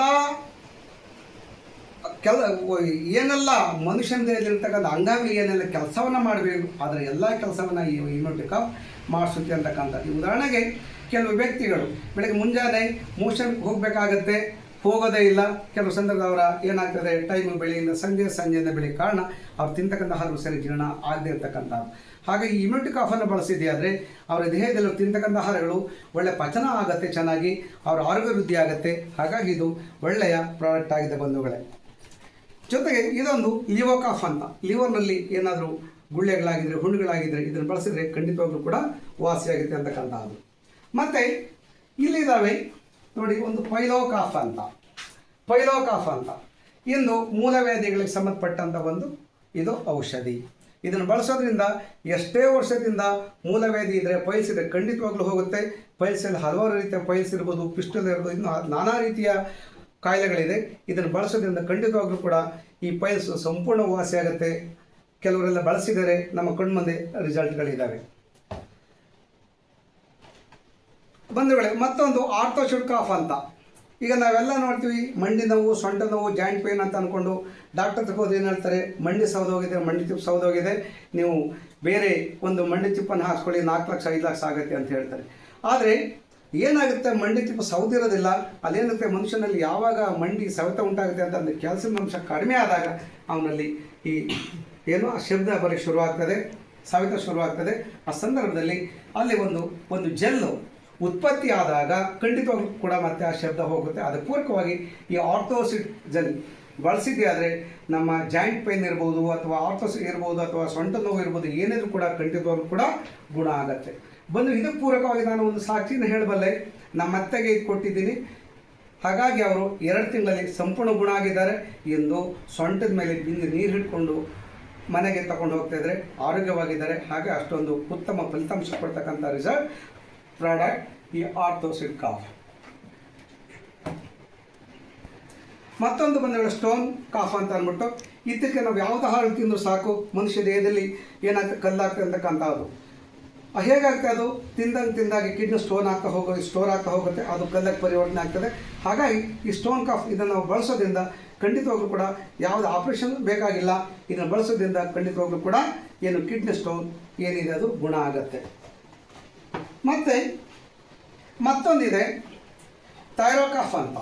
ಏನೆಲ್ಲ ಮನುಷ್ಯನ ದೇಹದಲ್ಲಿರ್ತಕ್ಕಂಥ ಅಂಗಾಂಗ ಏನೆಲ್ಲ ಕೆಲಸವನ್ನು ಮಾಡಬೇಕು, ಅದರ ಎಲ್ಲ ಕೆಲಸವನ್ನು ಈ ಇಮ್ಯುನಿಟಿ ಕಾಫ್ ಮಾಡಿಸುತ್ತೆ ಅಂತಕ್ಕಂಥ. ಈ ಉದಾಹರಣೆಗೆ ಕೆಲವು ವ್ಯಕ್ತಿಗಳು ಬೆಳಗ್ಗೆ ಮುಂಜಾನೆ ಮೋಷನ್ಗೆ ಹೋಗಬೇಕಾಗತ್ತೆ, ಹೋಗೋದೇ ಇಲ್ಲ. ಕೆಲವು ಸಂದರ್ಭ ಅವರ ಏನಾಗ್ತದೆ, ಟೈಮ್ ಬೆಳಗ್ಗೆಯಿಂದ ಸಂಜೆಯಿಂದ ಬೆಳಿಗ್ಗೆ, ಕಾರಣ ಅವ್ರು ತಿಂತಕ್ಕಂಥ ಆಹಾರ ಸರಿ ಜೀರ್ಣ ಆಗದೆ ಇರ್ತಕ್ಕಂಥದ್ದು. ಹಾಗಾಗಿ ಈ ಇಮ್ಯುನಿಟಿ ಕಾಫನ್ನು ಬಳಸಿದೆ ಆದರೆ ಅವರ ದೇಹದಲ್ಲಿ ತಿಂತಕ್ಕಂಥ ಆಹಾರಗಳು ಒಳ್ಳೆ ಪಚನ ಆಗುತ್ತೆ, ಚೆನ್ನಾಗಿ ಅವರ ಆರೋಗ್ಯ ವೃದ್ಧಿ ಆಗುತ್ತೆ. ಹಾಗಾಗಿ ಇದು ಒಳ್ಳೆಯ ಪ್ರಾಡಕ್ಟ್ ಆಗಿದೆ ಬಂಧುಗಳೇ. ಜೊತೆಗೆ ಇದೊಂದು ಲಿವೋಕಾಫ್ ಅಂತ. ಲಿವರ್ನಲ್ಲಿ ಏನಾದರೂ ಗುಳ್ಳೆಗಳಾಗಿದ್ದರೆ, ಹುಣ್ಣುಗಳಾಗಿದ್ದರೆ ಇದನ್ನು ಬಳಸಿದರೆ ಖಂಡಿತವಾಗ್ಲೂ ಕೂಡ ವಾಸಿಯಾಗುತ್ತೆ ಅಂತಕ್ಕಂಥದ್ದು. ಮತ್ತು ಇಲ್ಲಿದ್ದಾವೆ ನೋಡಿ, ಒಂದು ಪೈಲೋಕಾಫ್ ಅಂತ ಇಂದು ಮೂಲವ್ಯಾಧಿಗಳಿಗೆ ಸಂಬಂಧಪಟ್ಟಂಥ ಒಂದು ಇದು ಔಷಧಿ. ಇದನ್ನು ಬಳಸೋದ್ರಿಂದ ಎಷ್ಟೇ ವರ್ಷದಿಂದ ಮೂಲವ್ಯಾಧಿ ಇದ್ದರೆ, ಪೈಲ್ಸ್ ಇದ್ದರೆ ಖಂಡಿತವಾಗ್ಲೂ ಹೋಗುತ್ತೆ. ಪೈಲ್ಸಲ್ಲಿ ಹಲವಾರು ರೀತಿಯ ಪೈಲ್ಸ್ ಇರ್ಬೋದು, ಪಿಸ್ಟಲ್ ಇರ್ಬೋದು, ಇನ್ನು ನಾನಾ ರೀತಿಯ ಕಾಯಿಲೆಗಳಿದೆ. ಇದನ್ನು ಬಳಸೋದ್ರಿಂದ ಖಂಡಿತವಾಗ್ಲೂ ಕೂಡ ಈ ಪೈಲ್ಸ್ ಸಂಪೂರ್ಣ ವಾಸಿಯಾಗುತ್ತೆ. ಕೆಲವರೆಲ್ಲ ಬಳಸಿದರೆ ನಮ್ಮ ಕಣ್ಮುಂದೆ ರಿಸಲ್ಟ್ಗಳಿದ್ದಾವೆ ಬಂಧುಗಳೇ. ಮತ್ತೊಂದು ಆರ್ಥೋಶೂಟ್ ಕಾಫ್ ಅಂತ. ಈಗ ನಾವೆಲ್ಲ ನೋಡ್ತೀವಿ, ಮಂಡಿ ನೋವು, ಸೊಂಟ ನೋವು, ಜಾಯಿಂಟ್ ಪೇನ್ ಅಂತ ಅಂದ್ಕೊಂಡು ಡಾಕ್ಟರ್ ತಗೋದು ಏನು ಹೇಳ್ತಾರೆ, ಮಂಡಿ ಸೌದೋಗಿದೆ, ಮಂಡಿ ಚಿಪ್ಪು ಸೌದೋಗಿದೆ, ನೀವು ಬೇರೆ ಒಂದು ಮಂಡಿ ಚಿಪ್ಪನ್ನು ಹಾಕ್ಕೊಳ್ಳಿ, 4 ಲಕ್ಷ 5 ಲಕ್ಷ ಆಗುತ್ತೆ ಅಂತ ಹೇಳ್ತಾರೆ. ಆದರೆ ಏನಾಗುತ್ತೆ ಮಂಡಿ ತುಂಬ ಸೌದಿರೋದಿಲ್ಲ, ಅಲ್ಲೇನಾಗುತ್ತೆ ಮನುಷ್ಯನಲ್ಲಿ ಯಾವಾಗ ಮಂಡಿ ಸವೆತ ಉಂಟಾಗುತ್ತೆ ಅಂತಂದರೆ ಕ್ಯಾಲ್ಸಿಯಂ ಅಂಶ ಕಡಿಮೆ ಆದಾಗ ಅವನಲ್ಲಿ ಈ ಏನು ಆ ಶಬ್ದ ಬರೋಕ್ಕೆ ಶುರುವಾಗ್ತದೆ, ಸವೆತ ಶುರುವಾಗ್ತದೆ. ಆ ಸಂದರ್ಭದಲ್ಲಿ ಅಲ್ಲಿ ಒಂದು ಜೆಲ್ಲು ಉತ್ಪತ್ತಿ ಆದಾಗ ಖಂಡಿತವಾಗ್ಲೂ ಕೂಡ ಮತ್ತೆ ಆ ಶಬ್ದ ಹೋಗುತ್ತೆ. ಅದಕ್ಕೆ ಪೂರಕವಾಗಿ ಈ ಆರ್ಥೋಸಿಡ್ ಜೆಲ್ ಬಳಸಿದ್ದೆ ಆದರೆ ನಮ್ಮ ಜಾಯಿಂಟ್ ಪೇನ್ ಇರ್ಬೋದು ಅಥವಾ ಆರ್ಥೋಸಿಡ್ ಇರ್ಬೋದು ಅಥವಾ ಸೊಂಟ ನೋವು ಇರ್ಬೋದು, ಏನಿದ್ರು ಕೂಡ ಖಂಡಿತವಾಗ್ಲೂ ಕೂಡ ಗುಣ ಆಗುತ್ತೆ. ಇದಕ್ಕೆ ಪೂರಕವಾಗಿ ನಾನು ಒಂದು ಸಾಕ್ಷಿನ ಹೇಳಬಲ್ಲೆ. ನಮ್ಮ ಅತ್ತೆಗೆ ಇದು ಕೊಟ್ಟಿದ್ದೀನಿ, ಹಾಗಾಗಿ ಅವರು 2 ತಿಂಗಳಲ್ಲಿ ಸಂಪೂರ್ಣ ಗುಣ ಆಗಿದ್ದಾರೆ ಎಂದು ಸೊಂಟದ ಮೇಲೆ ಬಿಂದು ನೀರು ಹಿಡ್ಕೊಂಡು ಮನೆಗೆ ತಗೊಂಡು ಹೋಗ್ತಾಯಿದ್ರೆ ಆರೋಗ್ಯವಾಗಿದ್ದಾರೆ. ಹಾಗೆ ಅಷ್ಟೊಂದು ಉತ್ತಮ ಫಲಿತಾಂಶ ಕೊಡ್ತಕ್ಕಂಥ ರಿಸಲ್ಟ್ ಪ್ರಾಡಕ್ಟ್ ಈ ಆರ್ಥೋಸಿಡ್ ಕಾಫ್. ಮತ್ತೊಂದು ಬಂದ ಸ್ಟೋನ್ ಕಾಫ್ ಅಂತ ಅಂದ್ಬಿಟ್ಟು, ಇದಕ್ಕೆ ನಾವು ಯಾವ್ದು ಆಹಾರ ತಿಂದರೂ ಸಾಕು ಮನುಷ್ಯ ದೇಹದಲ್ಲಿ ಏನಾಗ್ತದೆ ಕಲ್ಲಾಗ್ತದೆ ಅಂತಕ್ಕಂಥದ್ದು. ಹೇಗಾಗ್ತದೆ ಅದು ತಿಂದಾಗಿ ಕಿಡ್ನಿ ಸ್ಟೋರ್ ಆಗ್ತಾ ಹೋಗುತ್ತೆ, ಅದು ಕಲ್ಲಕ್ಕೆ ಪರಿವರ್ತನೆ ಆಗ್ತದೆ. ಹಾಗಾಗಿ ಈ ಸ್ಟೋನ್ ಕಾಫ್ ಇದನ್ನು ನಾವು ಬಳಸೋದ್ರಿಂದ ಖಂಡಿತವಾಗ್ಲೂ ಕೂಡ ಯಾವುದೇ ಆಪರೇಷನ್ ಬೇಕಾಗಿಲ್ಲ. ಇದನ್ನು ಬಳಸೋದ್ರಿಂದ ಖಂಡಿತವಾಗ್ಲೂ ಕೂಡ ಏನು ಕಿಡ್ನಿ ಸ್ಟೋನ್ ಏನಿದೆ ಅದು ಗುಣ ಆಗುತ್ತೆ. ಮತ್ತು ಮತ್ತೊಂದಿದೆ ಥೈರಾಯ್ಡ್ ಕಾಫ್ ಅಂತ.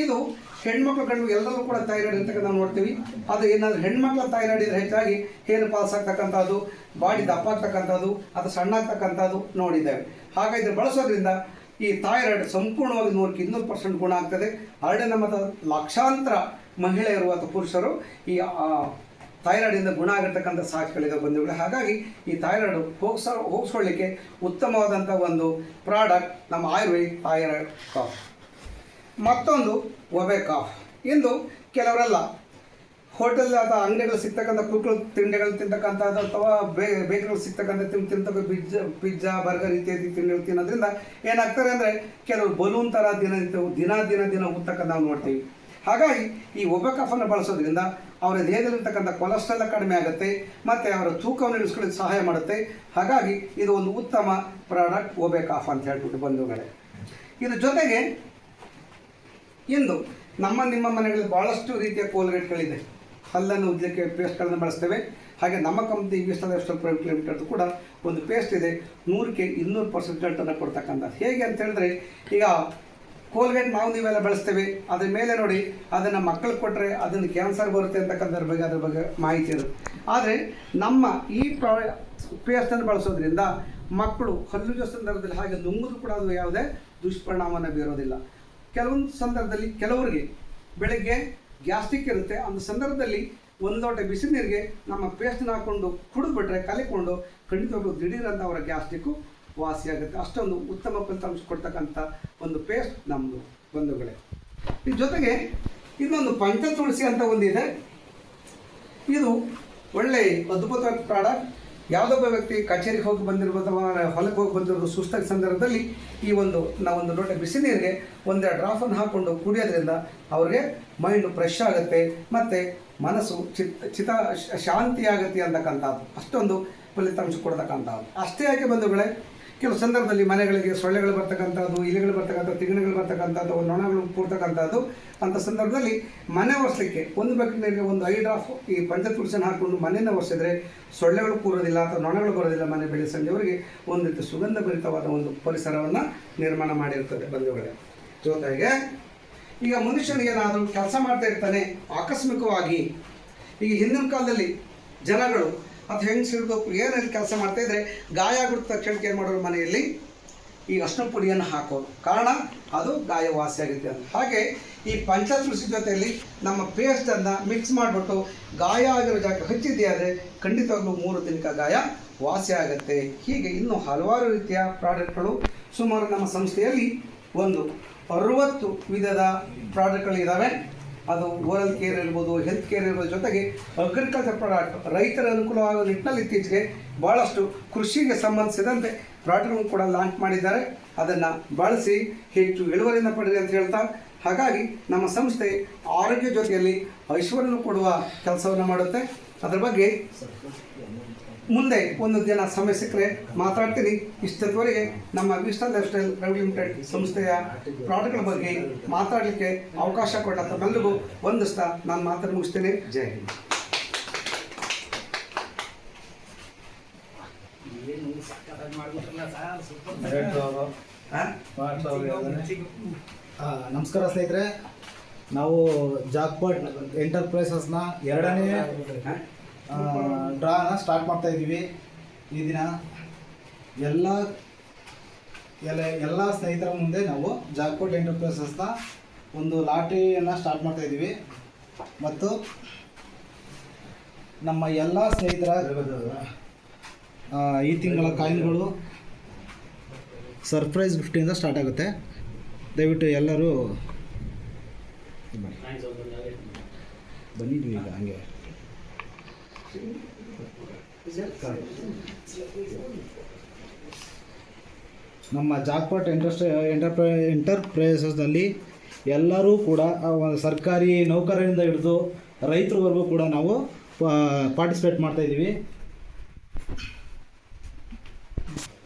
ಇದು ಹೆಣ್ಮಕ್ಳು ಗಂಡು ಎಲ್ಲರೂ ಕೂಡ ಥೈರಾಯ್ಡ್ ಅಂತ ನಾವು ನೋಡ್ತೀವಿ. ಅದು ಏನಾದರೂ ಹೆಣ್ಮಕ್ಳ ಥೈರಾಯ್ಡ್ ಇದ್ರೆ ಹೆಚ್ಚಾಗಿ ಹೇರ್ ಪಾಸ್ ಆಗ್ತಕ್ಕಂಥದ್ದು, ಬಾಡಿ ದಪ್ಪ ಆಗ್ತಕ್ಕಂಥದ್ದು, ಅದು ಸಣ್ಣ ಆಗ್ತಕ್ಕಂಥದ್ದು ನೋಡಿದ್ದೇವೆ. ಹಾಗಾದರೆ ಬಳಸೋದ್ರಿಂದ ಈ ಥೈರಾಯ್ಡ್ ಸಂಪೂರ್ಣವಾಗಿ 100% ಗುಣ ಆಗ್ತದೆ. ಆಲ್ರೆಡಿ ನಮ್ಮ ಲಕ್ಷಾಂತರ ಮಹಿಳೆಯರು ಅಥವಾ ಪುರುಷರು ಈ ಥೈರಾಯ್ಡಿಂದ ಗುಣ ಆಗಿರ್ತಕ್ಕಂಥ ಸಾಕ್ಷಿಗಳಿದೆ ಬಂಧುಗಳೇ. ಹಾಗಾಗಿ ಈ ಥೈರಾಯ್ಡ್ ಹೋಗಿಸ್ಕೊಳ್ಳಿಕ್ಕೆ ಉತ್ತಮವಾದಂಥ ಒಂದು ಪ್ರಾಡಕ್ಟ್ ನಮ್ಮ ಆಯುರ್ವೇದಿಕ್ ಥೈರಾಯ್ಡ್ ಕಾಫ್. ಮತ್ತೊಂದು ಒಬೆ ಕಾಫ್. ಇಂದು ಕೆಲವರೆಲ್ಲ ಹೋಟೆಲ್ ಅಥವಾ ಅಂಗಡಿಗಳು ಸಿಗ್ತಕ್ಕಂಥ ಕುರುಕುಲು ತಿಂಡಿಗಳು ತಿಂತಕ್ಕಂಥದ್ದು ಅಥವಾ ಬೇಕರಿಗಳು ಸಿಗ್ತಕ್ಕಂಥ ತಿಂತಕ್ಕ ಪಿಜ್ಜಾ ಬರ್ಗರ್ ಇತ್ಯಾದಿ ತಿಂಡಿಗಳು ತಿನ್ನೋದ್ರಿಂದ ಏನಾಗ್ತಾರೆ ಅಂದರೆ ಕೆಲವರು ಬಲೂನ್ ಥರ ದಿನ ಊದ್ತಕ್ಕಂಥ ನಾವು ನೋಡ್ತೀವಿ. ಹಾಗಾಗಿ ಈ ಒಬೆ ಕಾಫನ್ನು ಬಳಸೋದ್ರಿಂದ ಅವರ ದೇಹದಲ್ಲಿರ್ತಕ್ಕಂಥ ಕೊಲೆಸ್ಟ್ರಾಲ್ ಕಡಿಮೆ ಆಗುತ್ತೆ ಮತ್ತು ಅವರ ತೂಕವನ್ನು ಇಳಿಸ್ಕೊಳ್ಳೋಕ್ಕೆ ಸಹಾಯ ಮಾಡುತ್ತೆ. ಹಾಗಾಗಿ ಇದು ಒಂದು ಉತ್ತಮ ಪ್ರಾಡಕ್ಟ್ ಒಬೆ ಕಾಫ್ ಅಂತ ಹೇಳ್ಬಿಟ್ಟು ಬಂಧುಗಳೇ. ಇದ್ರ ಜೊತೆಗೆ ಇಂದು ನಿಮ್ಮ ಮನೆಗಳಲ್ಲಿ ಭಾಳಷ್ಟು ರೀತಿಯ ಕೋಲ್ಗೇಟ್ಗಳಿದೆ. ಹಲ್ಲನ್ನು ಉಜ್ಜಲಿಕ್ಕೆ ಪೇಸ್ಟ್ಗಳನ್ನು ಬಳಸ್ತೇವೆ. ಹಾಗೆ ನಮ್ಮ ಕಂಪ್ನಿ ವಿಸ್ಟಲ್ ಪ್ರೈವೇಟ್ ಲಿಮಿಟೆಡ್ ಕೂಡ ಒಂದು ಪೇಸ್ಟ್ ಇದೆ, 100ಕ್ಕೆ 200% ರಿಸಲ್ಟನ್ನು ಕೊಡ್ತಕ್ಕಂಥದ್ದು. ಹೇಗೆ ಅಂತ ಹೇಳಿದ್ರೆ, ಈಗ ಕೋಲ್ಗೇಟ್ ನೀವೆಲ್ಲ ಬಳಸ್ತೇವೆ, ಅದ್ರ ಮೇಲೆ ನೋಡಿ ಅದನ್ನು ಮಕ್ಕಳಿಗೆ ಕೊಟ್ಟರೆ ಅದನ್ನು ಕ್ಯಾನ್ಸರ್ ಬರುತ್ತೆ ಅಂತಕ್ಕಂಥದ್ರ ಬಗ್ಗೆ ಮಾಹಿತಿ ಇರುತ್ತೆ. ಆದರೆ ನಮ್ಮ ಈ ಪೇಸ್ಟನ್ನು ಬಳಸೋದ್ರಿಂದ ಮಕ್ಕಳು ಹಲ್ಲುಜ್ಜೋ ಸಂದರ್ಭದಲ್ಲಿ ಹಾಗೆ ನುಂಗಿದ್ರು ಕೂಡ ಅದು ಯಾವುದೇ ದುಷ್ಪರಿಣಾಮವನ್ನು ಬೀರೋದಿಲ್ಲ. ಕೆಲವೊಂದು ಸಂದರ್ಭದಲ್ಲಿ ಕೆಲವರಿಗೆ ಬೆಳಗ್ಗೆ ಗ್ಯಾಸ್ಟ್ರಿಕ್ ಇರುತ್ತೆ, ಅಂಥ ಸಂದರ್ಭದಲ್ಲಿ ಒಂದು ಲೋಟ ಬಿಸಿ ನೀರಿಗೆ ನಮ್ಮ ಪೇಸ್ಟನ್ನು ಹಾಕ್ಕೊಂಡು ಕುಡಿದ್ಬಿಟ್ರೆ ಕಲಿಕೊಂಡು ಖಂಡಿತವಾಗ್ಲೂ ದಿಢೀರಂತ ಅವರ ಗ್ಯಾಸ್ಟ್ರಿಕ್ಕು ವಾಸಿಯಾಗುತ್ತೆ. ಅಷ್ಟೊಂದು ಉತ್ತಮ ಫಲಿತಾಂಶ ಕೊಡ್ತಕ್ಕಂಥ ಒಂದು ಪೇಸ್ಟ್ ನಮ್ಮದು ಬಂಧುಗಳೇ. ಇದ್ರ ಜೊತೆಗೆ ಇನ್ನೊಂದು ಪಂಚ ತುಳಸಿ ಅಂತ ಒಂದಿದೆ. ಇದು ಒಳ್ಳೆ ಅದ್ಭುತವಾದ ಪ್ರಾಡಕ್ಟ್. ಯಾವುದೊಬ್ಬ ವ್ಯಕ್ತಿ ಕಚೇರಿಗೆ ಹೋಗಿ ಬಂದಿರ್ಬೋದು ಅಥವಾ ಹೊಲಕ್ಕೆ ಹೋಗಿ ಬಂದಿರೋದು ಸುಸ್ತಾದ ಸಂದರ್ಭದಲ್ಲಿ ಈ ನಾವೊಂದು ಲೋಟ ಬಿಸಿ ನೀರಿಗೆ 1-2 ಡ್ರಾಪನ್ನು ಹಾಕ್ಕೊಂಡು ಕುಡಿಯೋದ್ರಿಂದ ಅವ್ರಿಗೆ ಮೈಂಡು ಫ್ರೆಶ್ ಆಗುತ್ತೆ ಮತ್ತು ಮನಸ್ಸು ಶಾಂತಿ ಆಗುತ್ತೆ ಅಂತಕ್ಕಂಥದ್ದು. ಅಷ್ಟೊಂದು ಫಲಿತಾಂಶ ಕೊಡ್ತಕ್ಕಂಥದ್ದು. ಅಷ್ಟೇ ಯಾಕೆ ಬಂಧುಗಳೇ, ಕೆಲವು ಸಂದರ್ಭದಲ್ಲಿ ಮನೆಗಳಿಗೆ ಸೊಳ್ಳೆಗಳು ಬರ್ತಕ್ಕಂಥದ್ದು, ಇಲಿಗಳು ಬರ್ತಕ್ಕಂಥ, ತಿಗಣೆಗಳು ಬರ್ತಕ್ಕಂಥದ್ದು, ನೊಣಗಳು ಕೂರ್ತಕ್ಕಂಥದ್ದು. ಅಂಥ ಸಂದರ್ಭದಲ್ಲಿ ಮನೆ ಒರೆಸಲಿಕ್ಕೆ ಒಂದು ಬಕೆಟ್ ನೀರಿಗೆ 5 ಡ್ರಾಪ್ ಈ ಪಂಚತುಳಸಿಯನ್ನು ಹಾಕ್ಕೊಂಡು ಮನೆಯನ್ನು ಒರೆಸಿದ್ರೆ ಸೊಳ್ಳೆಗಳು ಕೂರೋದಿಲ್ಲ ಅಥವಾ ನೊಣಗಳು ಬರೋದಿಲ್ಲ. ಮನೆ ಬೆಳೆ ಸಂಜೆವರೆಗೆ ಒಂದು ರೀತಿ ಸುಗಂಧಭರಿತವಾದ ಒಂದು ಪರಿಸರವನ್ನು ನಿರ್ಮಾಣ ಮಾಡಿರ್ತದೆ ಬಂಧುಗಳೇ. ಜೊತೆಗೆ ಈಗ ಮನುಷ್ಯನಿಗೆ ಏನಾದರೂ ಕೆಲಸ ಮಾಡ್ತಾ ಇರ್ತಾನೆ, ಆಕಸ್ಮಿಕವಾಗಿ ಈಗ ಹಿಂದಿನ ಕಾಲದಲ್ಲಿ ಜನಗಳು ಅಥವಾ ಹೆಂಗಸಿರ್ದು ಏನಲ್ಲಿ ಕೆಲಸ ಮಾಡ್ತಾಯಿದ್ರೆ ಗಾಯ ಆಗಿಬಿಟ್ಟು ತಕ್ಷಣಕ್ಕೆ ಏನು ಮಾಡೋರು, ಮನೆಯಲ್ಲಿ ಈ ಅರಿಶಿನ ಪುಡಿಯನ್ನು ಹಾಕೋರು. ಕಾರಣ ಅದು ಗಾಯ ವಾಸಿಯಾಗುತ್ತೆ ಅಂತ. ಹಾಗೆ ಈ ಪಂಚತುಳಸಿ ಜೊತೆಯಲ್ಲಿ ನಮ್ಮ ಪೇಸ್ಟನ್ನು ಮಿಕ್ಸ್ ಮಾಡಿಬಿಟ್ಟು ಗಾಯ ಆಗಿರೋ ಜಾಗ ಹಚ್ಚಿದ್ದೆ ಆದರೆ ಖಂಡಿತವಾಗ್ಲೂ 3 ದಿನಕ್ಕೆ ಗಾಯ ವಾಸಿ ಆಗುತ್ತೆ. ಹೀಗೆ ಇನ್ನೂ ಹಲವಾರು ರೀತಿಯ ಪ್ರಾಡಕ್ಟ್ಗಳು ಸುಮಾರು ನಮ್ಮ ಸಂಸ್ಥೆಯಲ್ಲಿ 60 ವಿಧದ ಪ್ರಾಡಕ್ಟ್ಗಳಿದ್ದಾವೆ. ಅದು ಓರಲ್ ಕೇರ್ ಇರ್ಬೋದು, ಹೆಲ್ತ್ ಕೇರ್ ಇರ್ಬೋದು, ಜೊತೆಗೆ ಅಗ್ರಿಕಲ್ಚರ್ ಪ್ರಾಡಕ್ಟ್, ರೈತರ ಅನುಕೂಲವಾಗುವ ನಿಟ್ಟಿನಲ್ಲಿ ಇತ್ತೀಚೆಗೆ ಭಾಳಷ್ಟು ಕೃಷಿಗೆ ಸಂಬಂಧಿಸಿದಂತೆ ಪ್ರಾಡಕ್ಟ್ಗಳನ್ನು ಕೂಡ ಲಾಂಚ್ ಮಾಡಿದ್ದಾರೆ. ಅದನ್ನು ಬಳಸಿ ಹೆಚ್ಚು ಇಳುವರಿಯನ್ನು ಪಡೆಯಿರಿ ಅಂತ ಹೇಳ್ತಾ, ಹಾಗಾಗಿ ನಮ್ಮ ಸಂಸ್ಥೆ ಆರೋಗ್ಯ ಜೊತೆಯಲ್ಲಿ ಐಶ್ವರ್ಯವನ್ನು ಕೊಡುವ ಕೆಲಸವನ್ನು ಮಾಡುತ್ತೆ. ಅದರ ಬಗ್ಗೆ ಮುಂದೆ ಒಂದು ದಿನ ಸಮಯ ಸಿಕ್ಕರೆ ಮಾತಾಡ್ತೀನಿ. ಇಷ್ಟದವರೆಗೆ ನಮ್ಮ ವಿಸ್ಟಲ್ ಲೈಫ್ ಸ್ಟೈಲ್ ಪ್ರೈವೇಟ್ ಲಿಮಿಟೆಡ್ ಸಂಸ್ಥೆಯ ಪ್ರಾಡಕ್ಟ್ಗಳ ಬಗ್ಗೆ ಮಾತಾಡಲಿಕ್ಕೆ ಅವಕಾಶ ಕೊಟ್ಟಂತ ಎಲ್ಲರಿಗೂ ವಂದಿಸ್ತಾ ನಾನು ಮಾತಾಡಿ ಮುಗಿಸ್ತೇನೆ. ಜೈ ಹಿಂದ್. ನಮಸ್ಕಾರ ಸ್ನೇಹಿತರೆ, ನಾವು ಜಾಕ್ಪಾಟ್ ಎಂಟರ್ಪ್ರೈಸಸ್ನ 2ನೇ ಡ್ರಾನ ಸ್ಟಾರ್ಟ್ ಮಾಡ್ತಾ ಇದ್ದೀವಿ. ಈ ದಿನ ಎಲ್ಲ ಸ್ನೇಹಿತರ ಮುಂದೆ ನಾವು ಜಾಕ್ಪಾಟ್ ಎಂಟರ್ಪ್ರೈಸಸ್ನ ಒಂದು ಲಾಟರಿಯನ್ನು ಸ್ಟಾರ್ಟ್ ಮಾಡ್ತಾ ಇದ್ದೀವಿ. ಮತ್ತು ನಮ್ಮ ಎಲ್ಲ ಸ್ನೇಹಿತರ ಈ ತಿಂಗಳ ಕಾಯಿನ್ಗಳು ಸರ್ಪ್ರೈಸ್ ಗಿಫ್ಟಿಂದ ಸ್ಟಾರ್ಟ್ ಆಗುತ್ತೆ. ದಯವಿಟ್ಟು ಎಲ್ಲರೂ ಬನ್ನಿದ್ವಿ ಈಗ ಹಂಗೆ. ನಮ್ಮ ಜಾಕ್ಪಾಟ್ ಎಂಟರ್ಪ್ರೈಸಸ್ನಲ್ಲಿ ಎಲ್ಲರೂ ಕೂಡ ಸರ್ಕಾರಿ ನೌಕರರಿಂದ ಹಿಡಿದು ರೈತರವರೆಗೂ ಕೂಡ ನಾವು ಪಾರ್ಟಿಸಿಪೇಟ್ ಮಾಡ್ತಾಯಿದ್ದೀವಿ.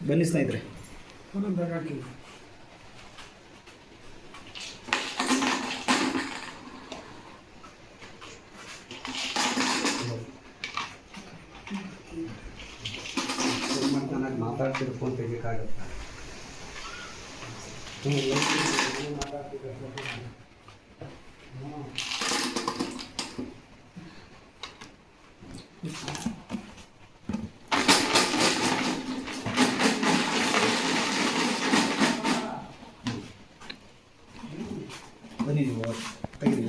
ಬನ್ನಿ ಸ್ನೇಹಿತರೆ. ಮಾತಾಡ್ತಿರೋ ಫೋನ್ ತೆಗಿಯಕ್ಕಾಗತ್ತಾ? ಬನ್ನಿ ನೀವು ತೆಗೆದು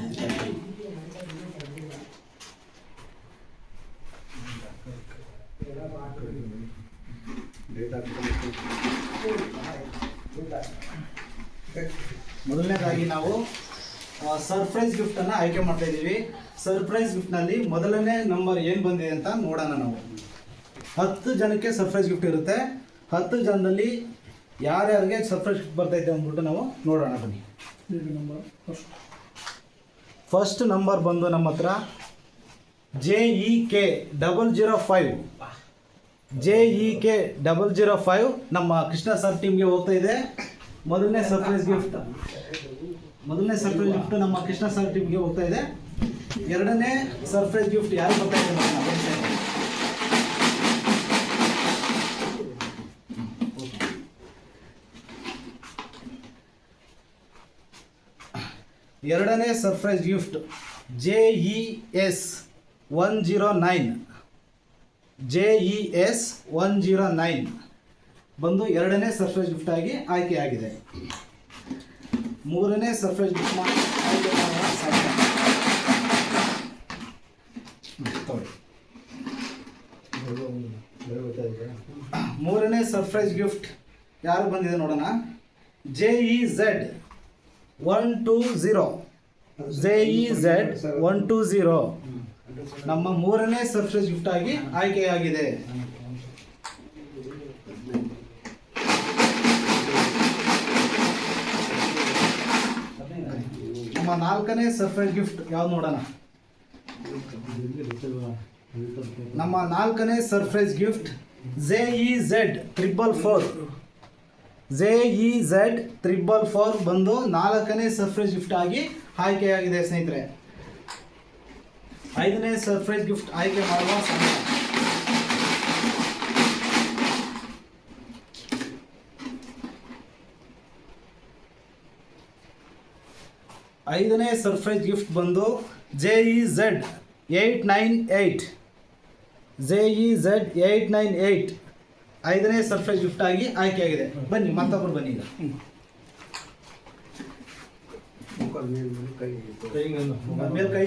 ಮೊದಲನೇದಾಗಿ ನಾವು ಸರ್ಪ್ರೈಸ್ ಗಿಫ್ಟನ್ನು ಆಯ್ಕೆ ಮಾಡ್ತಾ ಇದ್ದೀವಿ. ಸರ್ಪ್ರೈಸ್ ಗಿಫ್ಟ್ನಲ್ಲಿ ಮೊದಲನೇ ನಂಬರ್ ಏನು ಬಂದಿದೆ ಅಂತ ನೋಡೋಣ. ನಾವು 10 ಜನಕ್ಕೆ ಸರ್ಪ್ರೈಸ್ ಗಿಫ್ಟ್ ಇರುತ್ತೆ. 10 ಜನದಲ್ಲಿ ಯಾರ್ಯಾರಿಗೆ ಸರ್ಪ್ರೈಸ್ ಗಿಫ್ಟ್ ಬರ್ತೈತೆ ಅಂದ್ಬಿಟ್ಟು ನಾವು ನೋಡೋಣ ಬನ್ನಿ. ಫಸ್ಟ್ ನಂಬರ್ ಬಂದು ನಮ್ಮ ಹತ್ರ JEK 005. JEK 005 ನಮ್ಮ ಕೃಷ್ಣ ಸರ್ ಟೀಮ್ಗೆ ಹೋಗ್ತಾ ಇದೆ. ಮೊದಲನೇ ಸರ್ಪ್ರೈಸ್ ಗಿಫ್ಟ್ ನಮ್ಮ ಕೃಷ್ಣ ಸರ್ ಟೀಮ್ಗೆ ಹೋಗ್ತಾ ಇದೆ. 2ನೇ ಸರ್ಪ್ರೈಸ್ ಗಿಫ್ಟ್ ಯಾರು ಬರ್ತಾ ಇದೆ? 2ನೇ ಸರ್ಪ್ರೈಸ್ ಗಿಫ್ಟ್ JES 109 ಬಂದು 2ನೇ ಸರ್ಪ್ರೈಸ್ ಗಿಫ್ಟ್ ಆಗಿ ಆಯ್ಕೆಯಾಗಿದೆ. 3ನೇ ಸರ್ಪ್ರೈಸ್ ಗಿಫ್ಟ್ ಆಯ್ಕೆ ಮಾಡುವ ಸಾಧ್ಯ. 3ನೇ ಸರ್ಪ್ರೈಸ್ ಗಿಫ್ಟ್ ಯಾರು ಬಂದಿದೆ ನೋಡೋಣ. JEZ 120 ನಮ್ಮ 3ನೇ ಸರ್ಪ್ರೈಸ್ ಗಿಫ್ಟ್ ಆಗಿ ಆಯ್ಕೆಯಾಗಿದೆ. ನಮ್ಮ 4ನೇ ಸರ್ಪ್ರೈಸ್ ಗಿಫ್ಟ್ ಯಾವ್ದು ನೋಡೋಣ. ನಮ್ಮ 4ನೇ ಸರ್ಪ್ರೈಸ್ ಗಿಫ್ಟ್ JEZ 444 ಬಂದು 4ನೇ ಸರ್ಪ್ರೈಸ್ ಗಿಫ್ಟ್ ಆಗಿ ಆಯ್ಕೆಯಾಗಿದೆ ಸ್ನೇಹಿತರೆ. 5ನೇ ಸರ್ಪ್ರೈಸ್ ಗಿಫ್ಟ್ ಆಯ್ಕೆ ಮಾಡುವ ಸಮಯ. 5ನೇ ಸರ್ಪ್ರೈಸ್ ಗಿಫ್ಟ್ ಬಂದು JEZ 898. 5ನೇ ಸರ್ಪ್ರೈಸ್ ಗಿಫ್ಟ್ ಆಗಿ ಆಯ್ಕೆಯಾಗಿದೆ. ಬನ್ನಿ ಮತ್ತೊಬ್ಬರು ಬನ್ನಿ ಈಗ. ಮೇಲೆ ಕೈ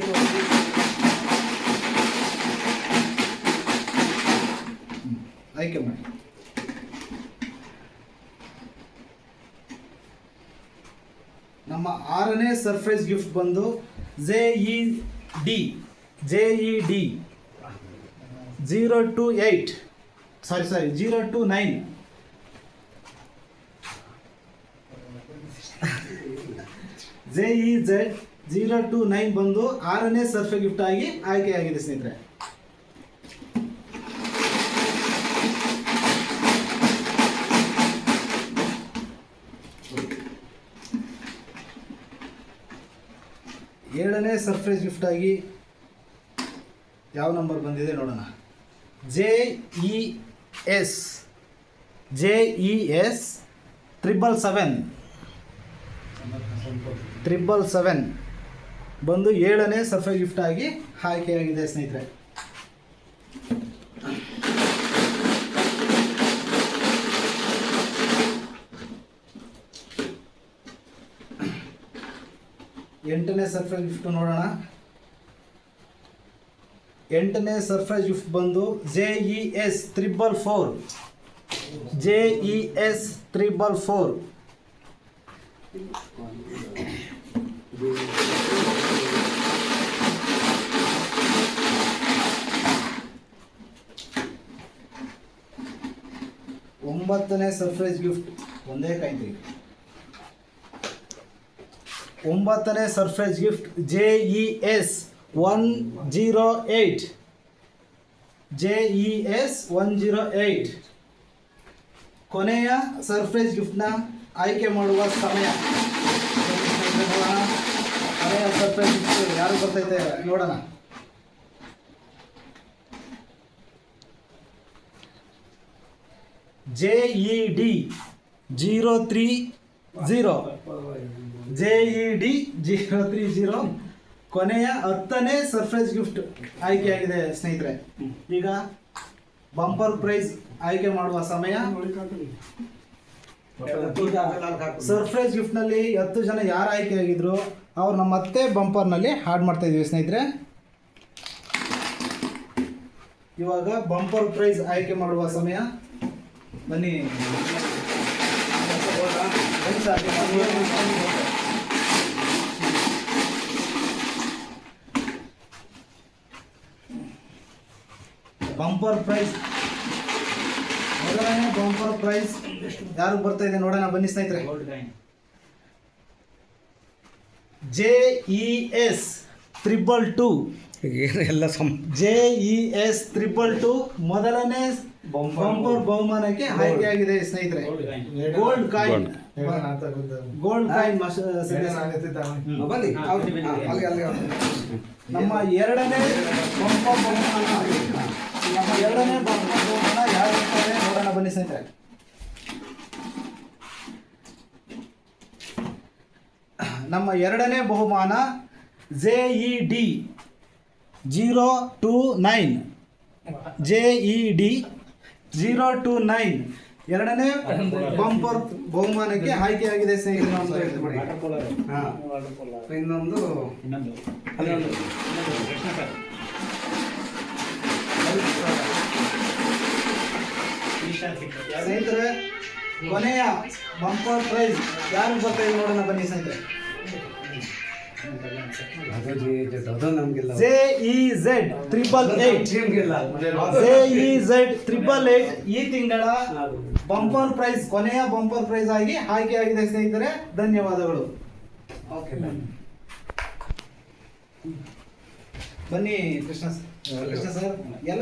ಆಯ್ಕೆ ಮಾಡಿ. ನಮ್ಮ 6ನೇ ಸರ್ಪ್ರೈಸ್ ಗಿಫ್ಟ್ ಬಂದು JED 029 JEZ 029 ಬಂದು 6ನೇ ಸರ್ಪ್ರೈಸ್ ಗಿಫ್ಟ್ ಆಗಿ ಆಯ್ಕೆಯಾಗಿದೆ ಸ್ನೇಹಿತರೆ. ಏಳನೇ ಸರ್ಪ್ರೈಸ್ ಗಿಫ್ಟ್ ಆಗಿ ಯಾವ ನಂಬರ್ ಬಂದಿದೆ ನೋಡೋಣ. JES 777 ಬಂದು 7ನೇ ಸರ್ಪ್ರೈಸ್ ಗಿಫ್ಟ್ ಆಗಿ ಆಯ್ಕೆಯಾಗಿದೆ ಸ್ನೇಹಿತರೆ. ಎಂಟನೇ ಸರ್ಪ್ರೈಸ್ ಗಿಫ್ಟ್ ನೋಡೋಣ. 8ನೇ ಸರ್ಪ್ರೈಸ್ ಗಿಫ್ಟ್ ಬಂದು JES 444. ಒಂಬತ್ತನೇ ಸರ್ಪ್ರೈಸ್ ಗಿಫ್ಟ್ ಒಂದೇ ಕಾಯ್ತೀವಿ. 9ನೇ ಸರ್ಪ್ರೈಸ್ ಗಿಫ್ಟ್ JES 108. ಕೊನೆಯ ಸರ್ಪ್ರೈಸ್ ಗಿಫ್ಟ್ನ ಆಯ್ಕೆ ಮಾಡುವ ಸಮಯ. ಕೊನೆಯ ಸರ್ಪ್ರೈಸ್ ಗಿಫ್ಟ್ ಯಾರು ಬರ್ತೈತೆ ನೋಡೋಣ. JED 030 ಕೊನೆಯ 10ನೇ ಸರ್ಪ್ರೈಸ್ ಗಿಫ್ಟ್ ಆಯ್ಕೆಯಾಗಿದೆ ಸ್ನೇಹಿತರೆ. ಈಗ ಬಂಪರ್ ಪ್ರೈಸ್ ಆಯ್ಕೆ ಮಾಡುವ ಸಮಯ. ಸರ್ಪ್ರೈಸ್ ಗಿಫ್ಟ್ನಲ್ಲಿ 10 ಜನ ಯಾರು ಆಯ್ಕೆಯಾಗಿದ್ರು ಅವ್ರು ನಮ್ಮ ಮತ್ತೆ ಬಂಪರ್ನಲ್ಲಿ ಹಾಡ್ ಮಾಡ್ತಾ ಇದೀವಿ ಸ್ನೇಹಿತರೆ. ಇವಾಗ ಬಂಪರ್ ಪ್ರೈಸ್ ಆಯ್ಕೆ ಮಾಡುವ ಸಮಯ. ಬನ್ನಿ. ಬಂಪರ್ ಪ್ರೈಸ್, ಮೊದಲನೇ ಬಂಪರ್ ಪ್ರೈಸ್ ಯಾರು ಬರ್ತಾ ಇದೆ ನೋಡೋಣ ಬನ್ನಿ ಸ್ನೇಹಿತರೆ. JES 222 JES 222 ಮೊದಲನೇ ಬಂಪರ್ ಬಹುಮಾನಕ್ಕೆ ಆಯ್ಕೆಯಾಗಿದೆ ಸ್ನೇಹಿತರೆ. ಗೋಲ್ಡ್ ಕಾಯಿನ್ ನಮ್ಮ ಎರಡನೇ ಬಂಪರ್ ಬಹುಮಾನ ಯಾರು ನೋಡೋಣ ಬನ್ನಿ ಸ್ನೇಹಿತರೆ. ನಮ್ಮ ಎರಡನೇ ಬಹುಮಾನ JED 029 ಎರಡನೇ ಬಂಪರ್ ಬಹುಮಾನಕ್ಕೆ ಆಯ್ಕೆಯಾಗಿದೆ ಸ್ನೇಹಿತರೆ. ಇನ್ನೊಂದು ಸ್ನೇಹಿತರೆ, ಕೊನೆಯ ಬಂಪರ್ ಪ್ರೈಸ್ ಯಾರು ಬರ್ತಾ ಇದೆ ನೋಡೋಣ ಬನ್ನಿ ಸ್ನೇಹಿತರೆ. JEZ 888 ಈ ತಿಂಗಳ ಬಂಪರ್ ಪ್ರೈಸ್, ಕೊನೆಯ ಬಂಪರ್ ಪ್ರೈಸ್ ಆಗಿ ಆಯ್ಕೆಯಾಗಿದೆ ಸ್ನೇಹಿತರೆ. ಧನ್ಯವಾದಗಳು. ಬನ್ನಿ ಕೃಷ್ಣ ಸರ್, ಎಲ್ಲ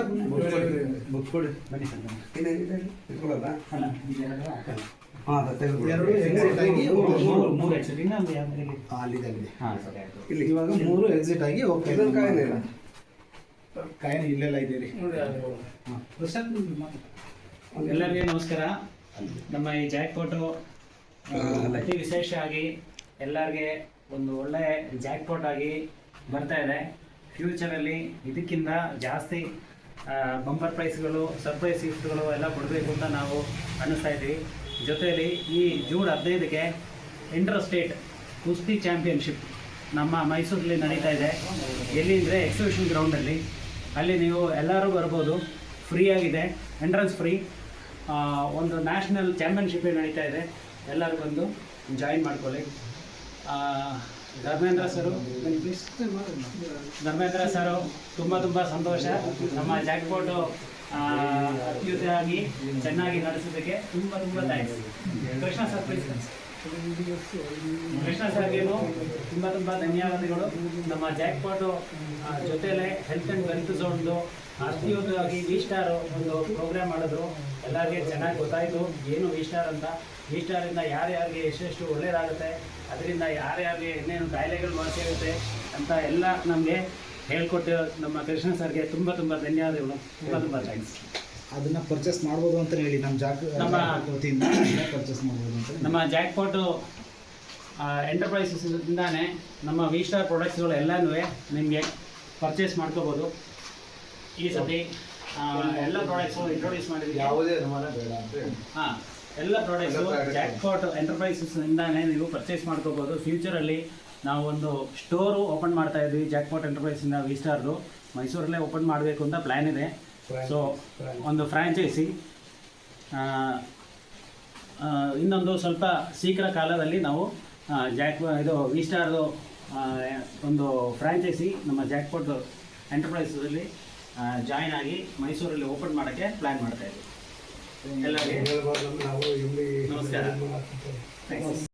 ಇವಾಗ 3 ಎಕ್ಸಿಟ್ ಆಗಿ ಕಾಯಿನ್ ಇಲ್ಲೆಲ್ಲ ಇದೀರಿ. ಎಲ್ಲರಿಗೂ ನಮಸ್ಕಾರ. ನಮ್ಮ ಈ ಜಾಕ್ಪಾಟು ಅತಿ ವಿಶೇಷ ಆಗಿ ಎಲ್ಲರಿಗೆ ಒಂದು ಒಳ್ಳೆ ಜಾಕ್ಪಾಟ್ ಆಗಿ ಬರ್ತಾ ಇದೆ. ಫ್ಯೂಚರಲ್ಲಿ ಇದಕ್ಕಿಂತ ಜಾಸ್ತಿ ಬಂಪರ್ ಪ್ರೈಸ್ಗಳು, ಸರ್ಪ್ರೈಸ್ ಗಿಫ್ಟ್ಗಳು ಎಲ್ಲ ಕೊಡಬೇಕು ಅಂತ ನಾವು ಅನ್ನಿಸ್ತಾ ಇದ್ದೀವಿ. ಜೊತೆಯಲ್ಲಿ ಈ ಜೂನ್ 15ಕ್ಕೆ ಇಂಟರ್ ಸ್ಟೇಟ್ ಕುಸ್ತಿ ಚಾಂಪಿಯನ್ಶಿಪ್ ನಮ್ಮ ಮೈಸೂರಲ್ಲಿ ನಡೀತಾ ಇದೆ. ಎಲ್ಲಿ ಅಂದರೆ ಎಕ್ಸಿಬಿಷನ್ ಗ್ರೌಂಡಲ್ಲಿ. ಅಲ್ಲಿ ನೀವು ಎಲ್ಲರೂ ಬರ್ಬೋದು, ಫ್ರೀ ಆಗಿದೆ, ಎಂಟ್ರೆನ್ಸ್ ಫ್ರೀ. ಒಂದು ನ್ಯಾಷನಲ್ ಚಾಂಪಿಯನ್ಶಿಪ್ ನಡೀತಾ ಇದೆ, ಎಲ್ಲರೂ ಬಂದು ಜಾಯಿನ್ ಮಾಡ್ಕೊಳ್ಳಿ. Dharmendra sir, please. Dharmendra sir ತುಂಬ ಸಂತೋಷ. ನಮ್ಮ ಜಾಕ್ಪಾಟು ಅತ್ಯುತ್ತಮವಾಗಿ ಚೆನ್ನಾಗಿ ನಡೆಸೋದಕ್ಕೆ ತುಂಬ thanks. Krishna sir please. Krishna ಸರ್ಗೇನು ತುಂಬ ಧನ್ಯವಾದಗಳು. ನಮ್ಮ ಜಾಕ್ಪಾಟು ಜೊತೆಲೆ ಹೆಲ್ತ್ ಆ್ಯಂಡ್ ವೆಲ್ತ್ ಝೋನ್ದು ಅತ್ಯುತ್ತಮವಾಗಿ ವಿ-ಸ್ಟಾರ್ ಒಂದು ಪ್ರೋಗ್ರಾಮ್ ಮಾಡಿದ್ರು. ಎಲ್ಲರಿಗೆ ಚೆನ್ನಾಗಿ ಗೊತ್ತಾಯಿತು ಏನು ವಿ-ಸ್ಟಾರ್ ಅಂತ. ವಿ-ಸ್ಟಾರಿಂದ ಯಾರ್ಯಾರಿಗೆ ಎಷ್ಟೆಷ್ಟು ಒಳ್ಳೆಯದಾಗುತ್ತೆ, ಅದರಿಂದ ಯಾರ್ಯಾರಿಗೆ ಏನೇನು ಕಾಯಿಲೆಗಳು ವಾಸಿಯಾಗುತ್ತೆ ಅಂತ ಎಲ್ಲ ನಮಗೆ ಹೇಳ್ಕೊಟ್ಟು ನಮ್ಮ ಕೃಷ್ಣ ಸರ್ಗೆ ತುಂಬ ಧನ್ಯವಾದಗಳು. ತುಂಬ ಥ್ಯಾಂಕ್ಸ್. ಅದನ್ನ ಪರ್ಚೇಸ್ ಮಾಡ್ಬೋದು ಅಂತ ಹೇಳಿ ನಮ್ಮ ನಮ್ಮ- ವತಿಯಿಂದ ಪರ್ಚೇಸ್ ಮಾಡ್ಬೋದು ಅಂತ ನಮ್ಮ ಜಾಕ್ಪಾಟು ಎಂಟರ್ಪ್ರೈಸಸ್ಸಿಂದಾನೇ ನಮ್ಮ ವಿ ಸ್ಟಾರ್ ಪ್ರಾಡಕ್ಟ್ಸ್ಗಳು ಎಲ್ಲನೂ ನಿಮಗೆ ಪರ್ಚೇಸ್ ಮಾಡ್ಕೋಬೋದು. ಈ ಸತಿ ಎಲ್ಲ ಪ್ರಾಡಕ್ಟ್ಸು ಇಂಟ್ರೊಡ್ಯೂಸ್ ಮಾಡಿದ್ದೀವಿ. ಯಾವುದೇ ಅನುಮಾನ ಬೇಡ ಅಂತ ಹೇಳಿ. ಹಾಂ, ಎಲ್ಲ ಪ್ರಾಡಕ್ಟ್ಸು ಜಾಕ್ಪಾಟ್ ಎಂಟರ್ಪ್ರೈಸಸ್ಸಿಂದಾನೇ ನೀವು ಪರ್ಚೇಸ್ ಮಾಡ್ಕೋಬೋದು. ಫ್ಯೂಚರಲ್ಲಿ ನಾವು ಒಂದು ಸ್ಟೋರು ಓಪನ್ ಮಾಡ್ತಾ ಇದ್ವಿ ಜಾಕ್ಪಾಟ್ ಎಂಟರ್ಪ್ರೈಸಿಂದ ವಿ ಸ್ಟಾರ್ದು. ಮೈಸೂರಲ್ಲೇ ಓಪನ್ ಮಾಡಬೇಕು ಅಂತ ಪ್ಲ್ಯಾನ್ ಇದೆ. ಸೊ ಒಂದು ಫ್ರ್ಯಾಂಚೈಸಿ ಇನ್ನೊಂದು ಸ್ವಲ್ಪ ಶೀಘ್ರ ಕಾಲದಲ್ಲಿ ನಾವು ಇದು ವಿ ಸ್ಟಾರ್ದು ಒಂದು ಫ್ರ್ಯಾಂಚೈಸಿ ನಮ್ಮ ಜಾಕ್ಪಾಟ್ ಎಂಟರ್ಪ್ರೈಸಲ್ಲಿ ಜಾಯ್ನ್ ಆಗಿ ಮೈಸೂರಲ್ಲಿ ಓಪನ್ ಮಾಡೋಕ್ಕೆ ಪ್ಲ್ಯಾನ್ ಮಾಡ್ತಾ ಇದ್ದೀವಿ. ಎಲ್ಲರಿಗೆ ನಾವು ಇಲ್ಲಿ ನಮಸ್ಕಾರ. ಥ್ಯಾಂಕ್ಸ್.